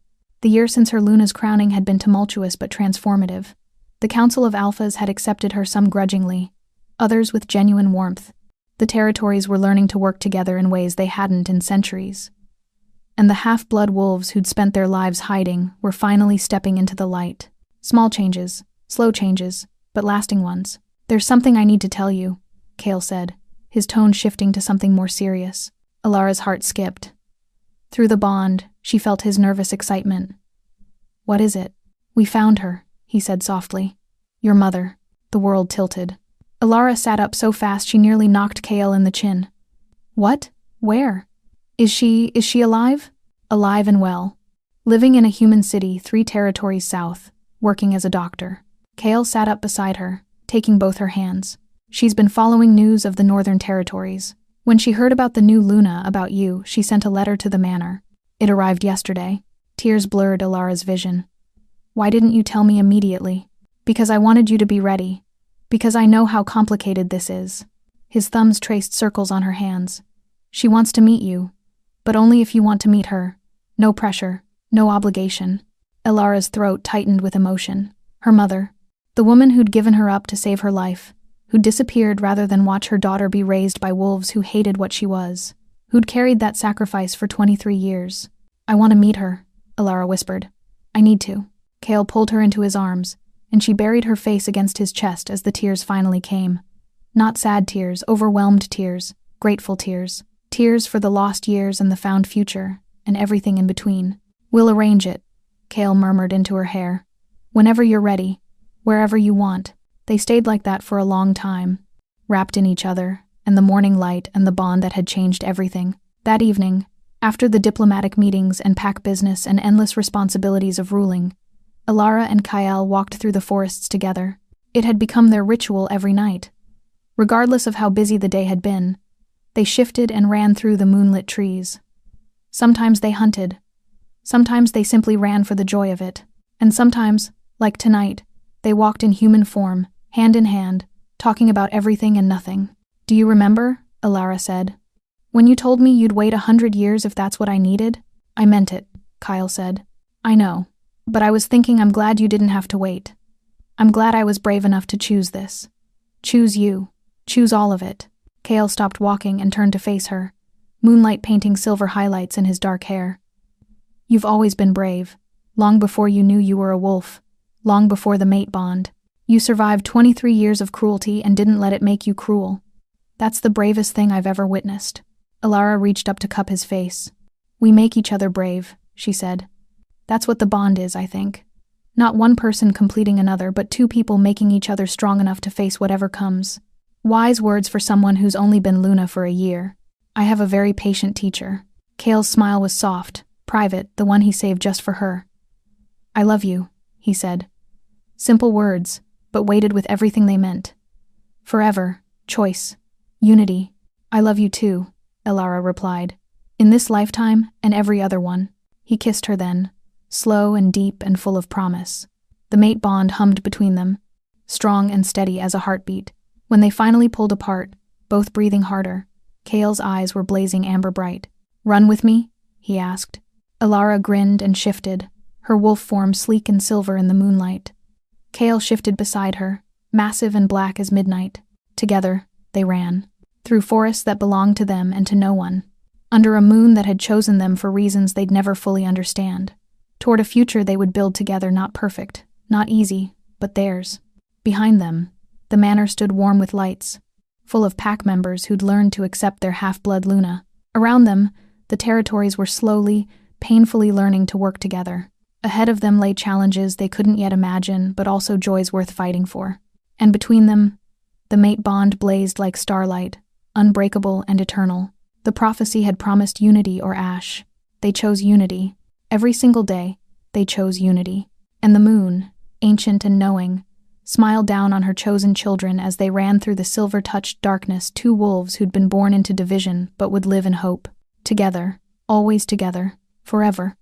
The year since her Luna's crowning had been tumultuous but transformative. The Council of Alphas had accepted her some grudgingly, others with genuine warmth. The territories were learning to work together in ways they hadn't in centuries. And the half-blood wolves who'd spent their lives hiding were finally stepping into the light. Small changes, slow changes, but lasting ones. There's something I need to tell you, Kale said, his tone shifting to something more serious. Alara's heart skipped. Through the bond, she felt his nervous excitement. What is it? We found her, he said softly. Your mother. The world tilted. Alara sat up so fast she nearly knocked Kale in the chin. What? Where? Is she alive? Alive and well. Living in a human city 3 territories south, working as a doctor. Kale sat up beside her, taking both her hands. She's been following news of the Northern Territories. When she heard about the new Luna, about you, she sent a letter to the manor. It arrived yesterday. Tears blurred Alara's vision. Why didn't you tell me immediately? Because I wanted you to be ready. Because I know how complicated this is. His thumbs traced circles on her hands. She wants to meet you. But only if you want to meet her. No pressure, no obligation. Alara's throat tightened with emotion. Her mother. The woman who'd given her up to save her life. Who'd disappeared rather than watch her daughter be raised by wolves who hated what she was. Who'd carried that sacrifice for 23 years. I want to meet her, Alara whispered. I need to. Kale pulled her into his arms, and she buried her face against his chest as the tears finally came. Not sad tears, overwhelmed tears, grateful tears. Tears for the lost years and the found future, and everything in between. We'll arrange it, Kale murmured into her hair. Whenever you're ready, wherever you want. They stayed like that for a long time, wrapped in each other, and the morning light and the bond that had changed everything. That evening, after the diplomatic meetings and pack business and endless responsibilities of ruling, Alara and Kyle walked through the forests together. It had become their ritual every night. Regardless of how busy the day had been, they shifted and ran through the moonlit trees. Sometimes they hunted. Sometimes they simply ran for the joy of it. And sometimes, like tonight, they walked in human form, hand in hand, talking about everything and nothing. Do you remember? Alara said. When you told me you'd wait 100 years if that's what I needed? I meant it, Kyle said. I know. But I was thinking I'm glad you didn't have to wait. I'm glad I was brave enough to choose this. Choose you. Choose all of it. Kale stopped walking and turned to face her, moonlight painting silver highlights in his dark hair. You've always been brave, long before you knew you were a wolf, long before the mate bond. You survived 23 years of cruelty and didn't let it make you cruel. That's the bravest thing I've ever witnessed. Alara reached up to cup his face. We make each other brave, she said. That's what the bond is, I think. Not one person completing another, but 2 people making each other strong enough to face whatever comes. Wise words for someone who's only been Luna for a year. I have a very patient teacher. Kale's smile was soft, private, the one he saved just for her. I love you, he said. Simple words, but weighted with everything they meant. Forever, choice, unity. I love you too, Alara replied. In this lifetime and every other one. He kissed her then, slow and deep and full of promise. The mate bond hummed between them, strong and steady as a heartbeat. When they finally pulled apart, both breathing harder, Kale's eyes were blazing amber bright. Run with me? He asked. Alara grinned and shifted, her wolf form sleek and silver in the moonlight. Kale shifted beside her, massive and black as midnight. Together, they ran. Through forests that belonged to them and to no one. Under a moon that had chosen them for reasons they'd never fully understand. Toward a future they would build together, not perfect, not easy, but theirs. Behind them, the manor stood warm with lights. full of pack members who'd learned to accept their half-blood Luna. Around them, the territories were slowly, painfully learning to work together. Ahead of them lay challenges they couldn't yet imagine, but also joys worth fighting for. And between them, the mate bond blazed like starlight, unbreakable and eternal. The prophecy had promised unity or ash. They chose unity. Every single day, they chose unity. And the moon, ancient and knowing, smiled down on her chosen children as they ran through the silver-touched darkness, two wolves who'd been born into division but would live in hope. Together, always together, forever.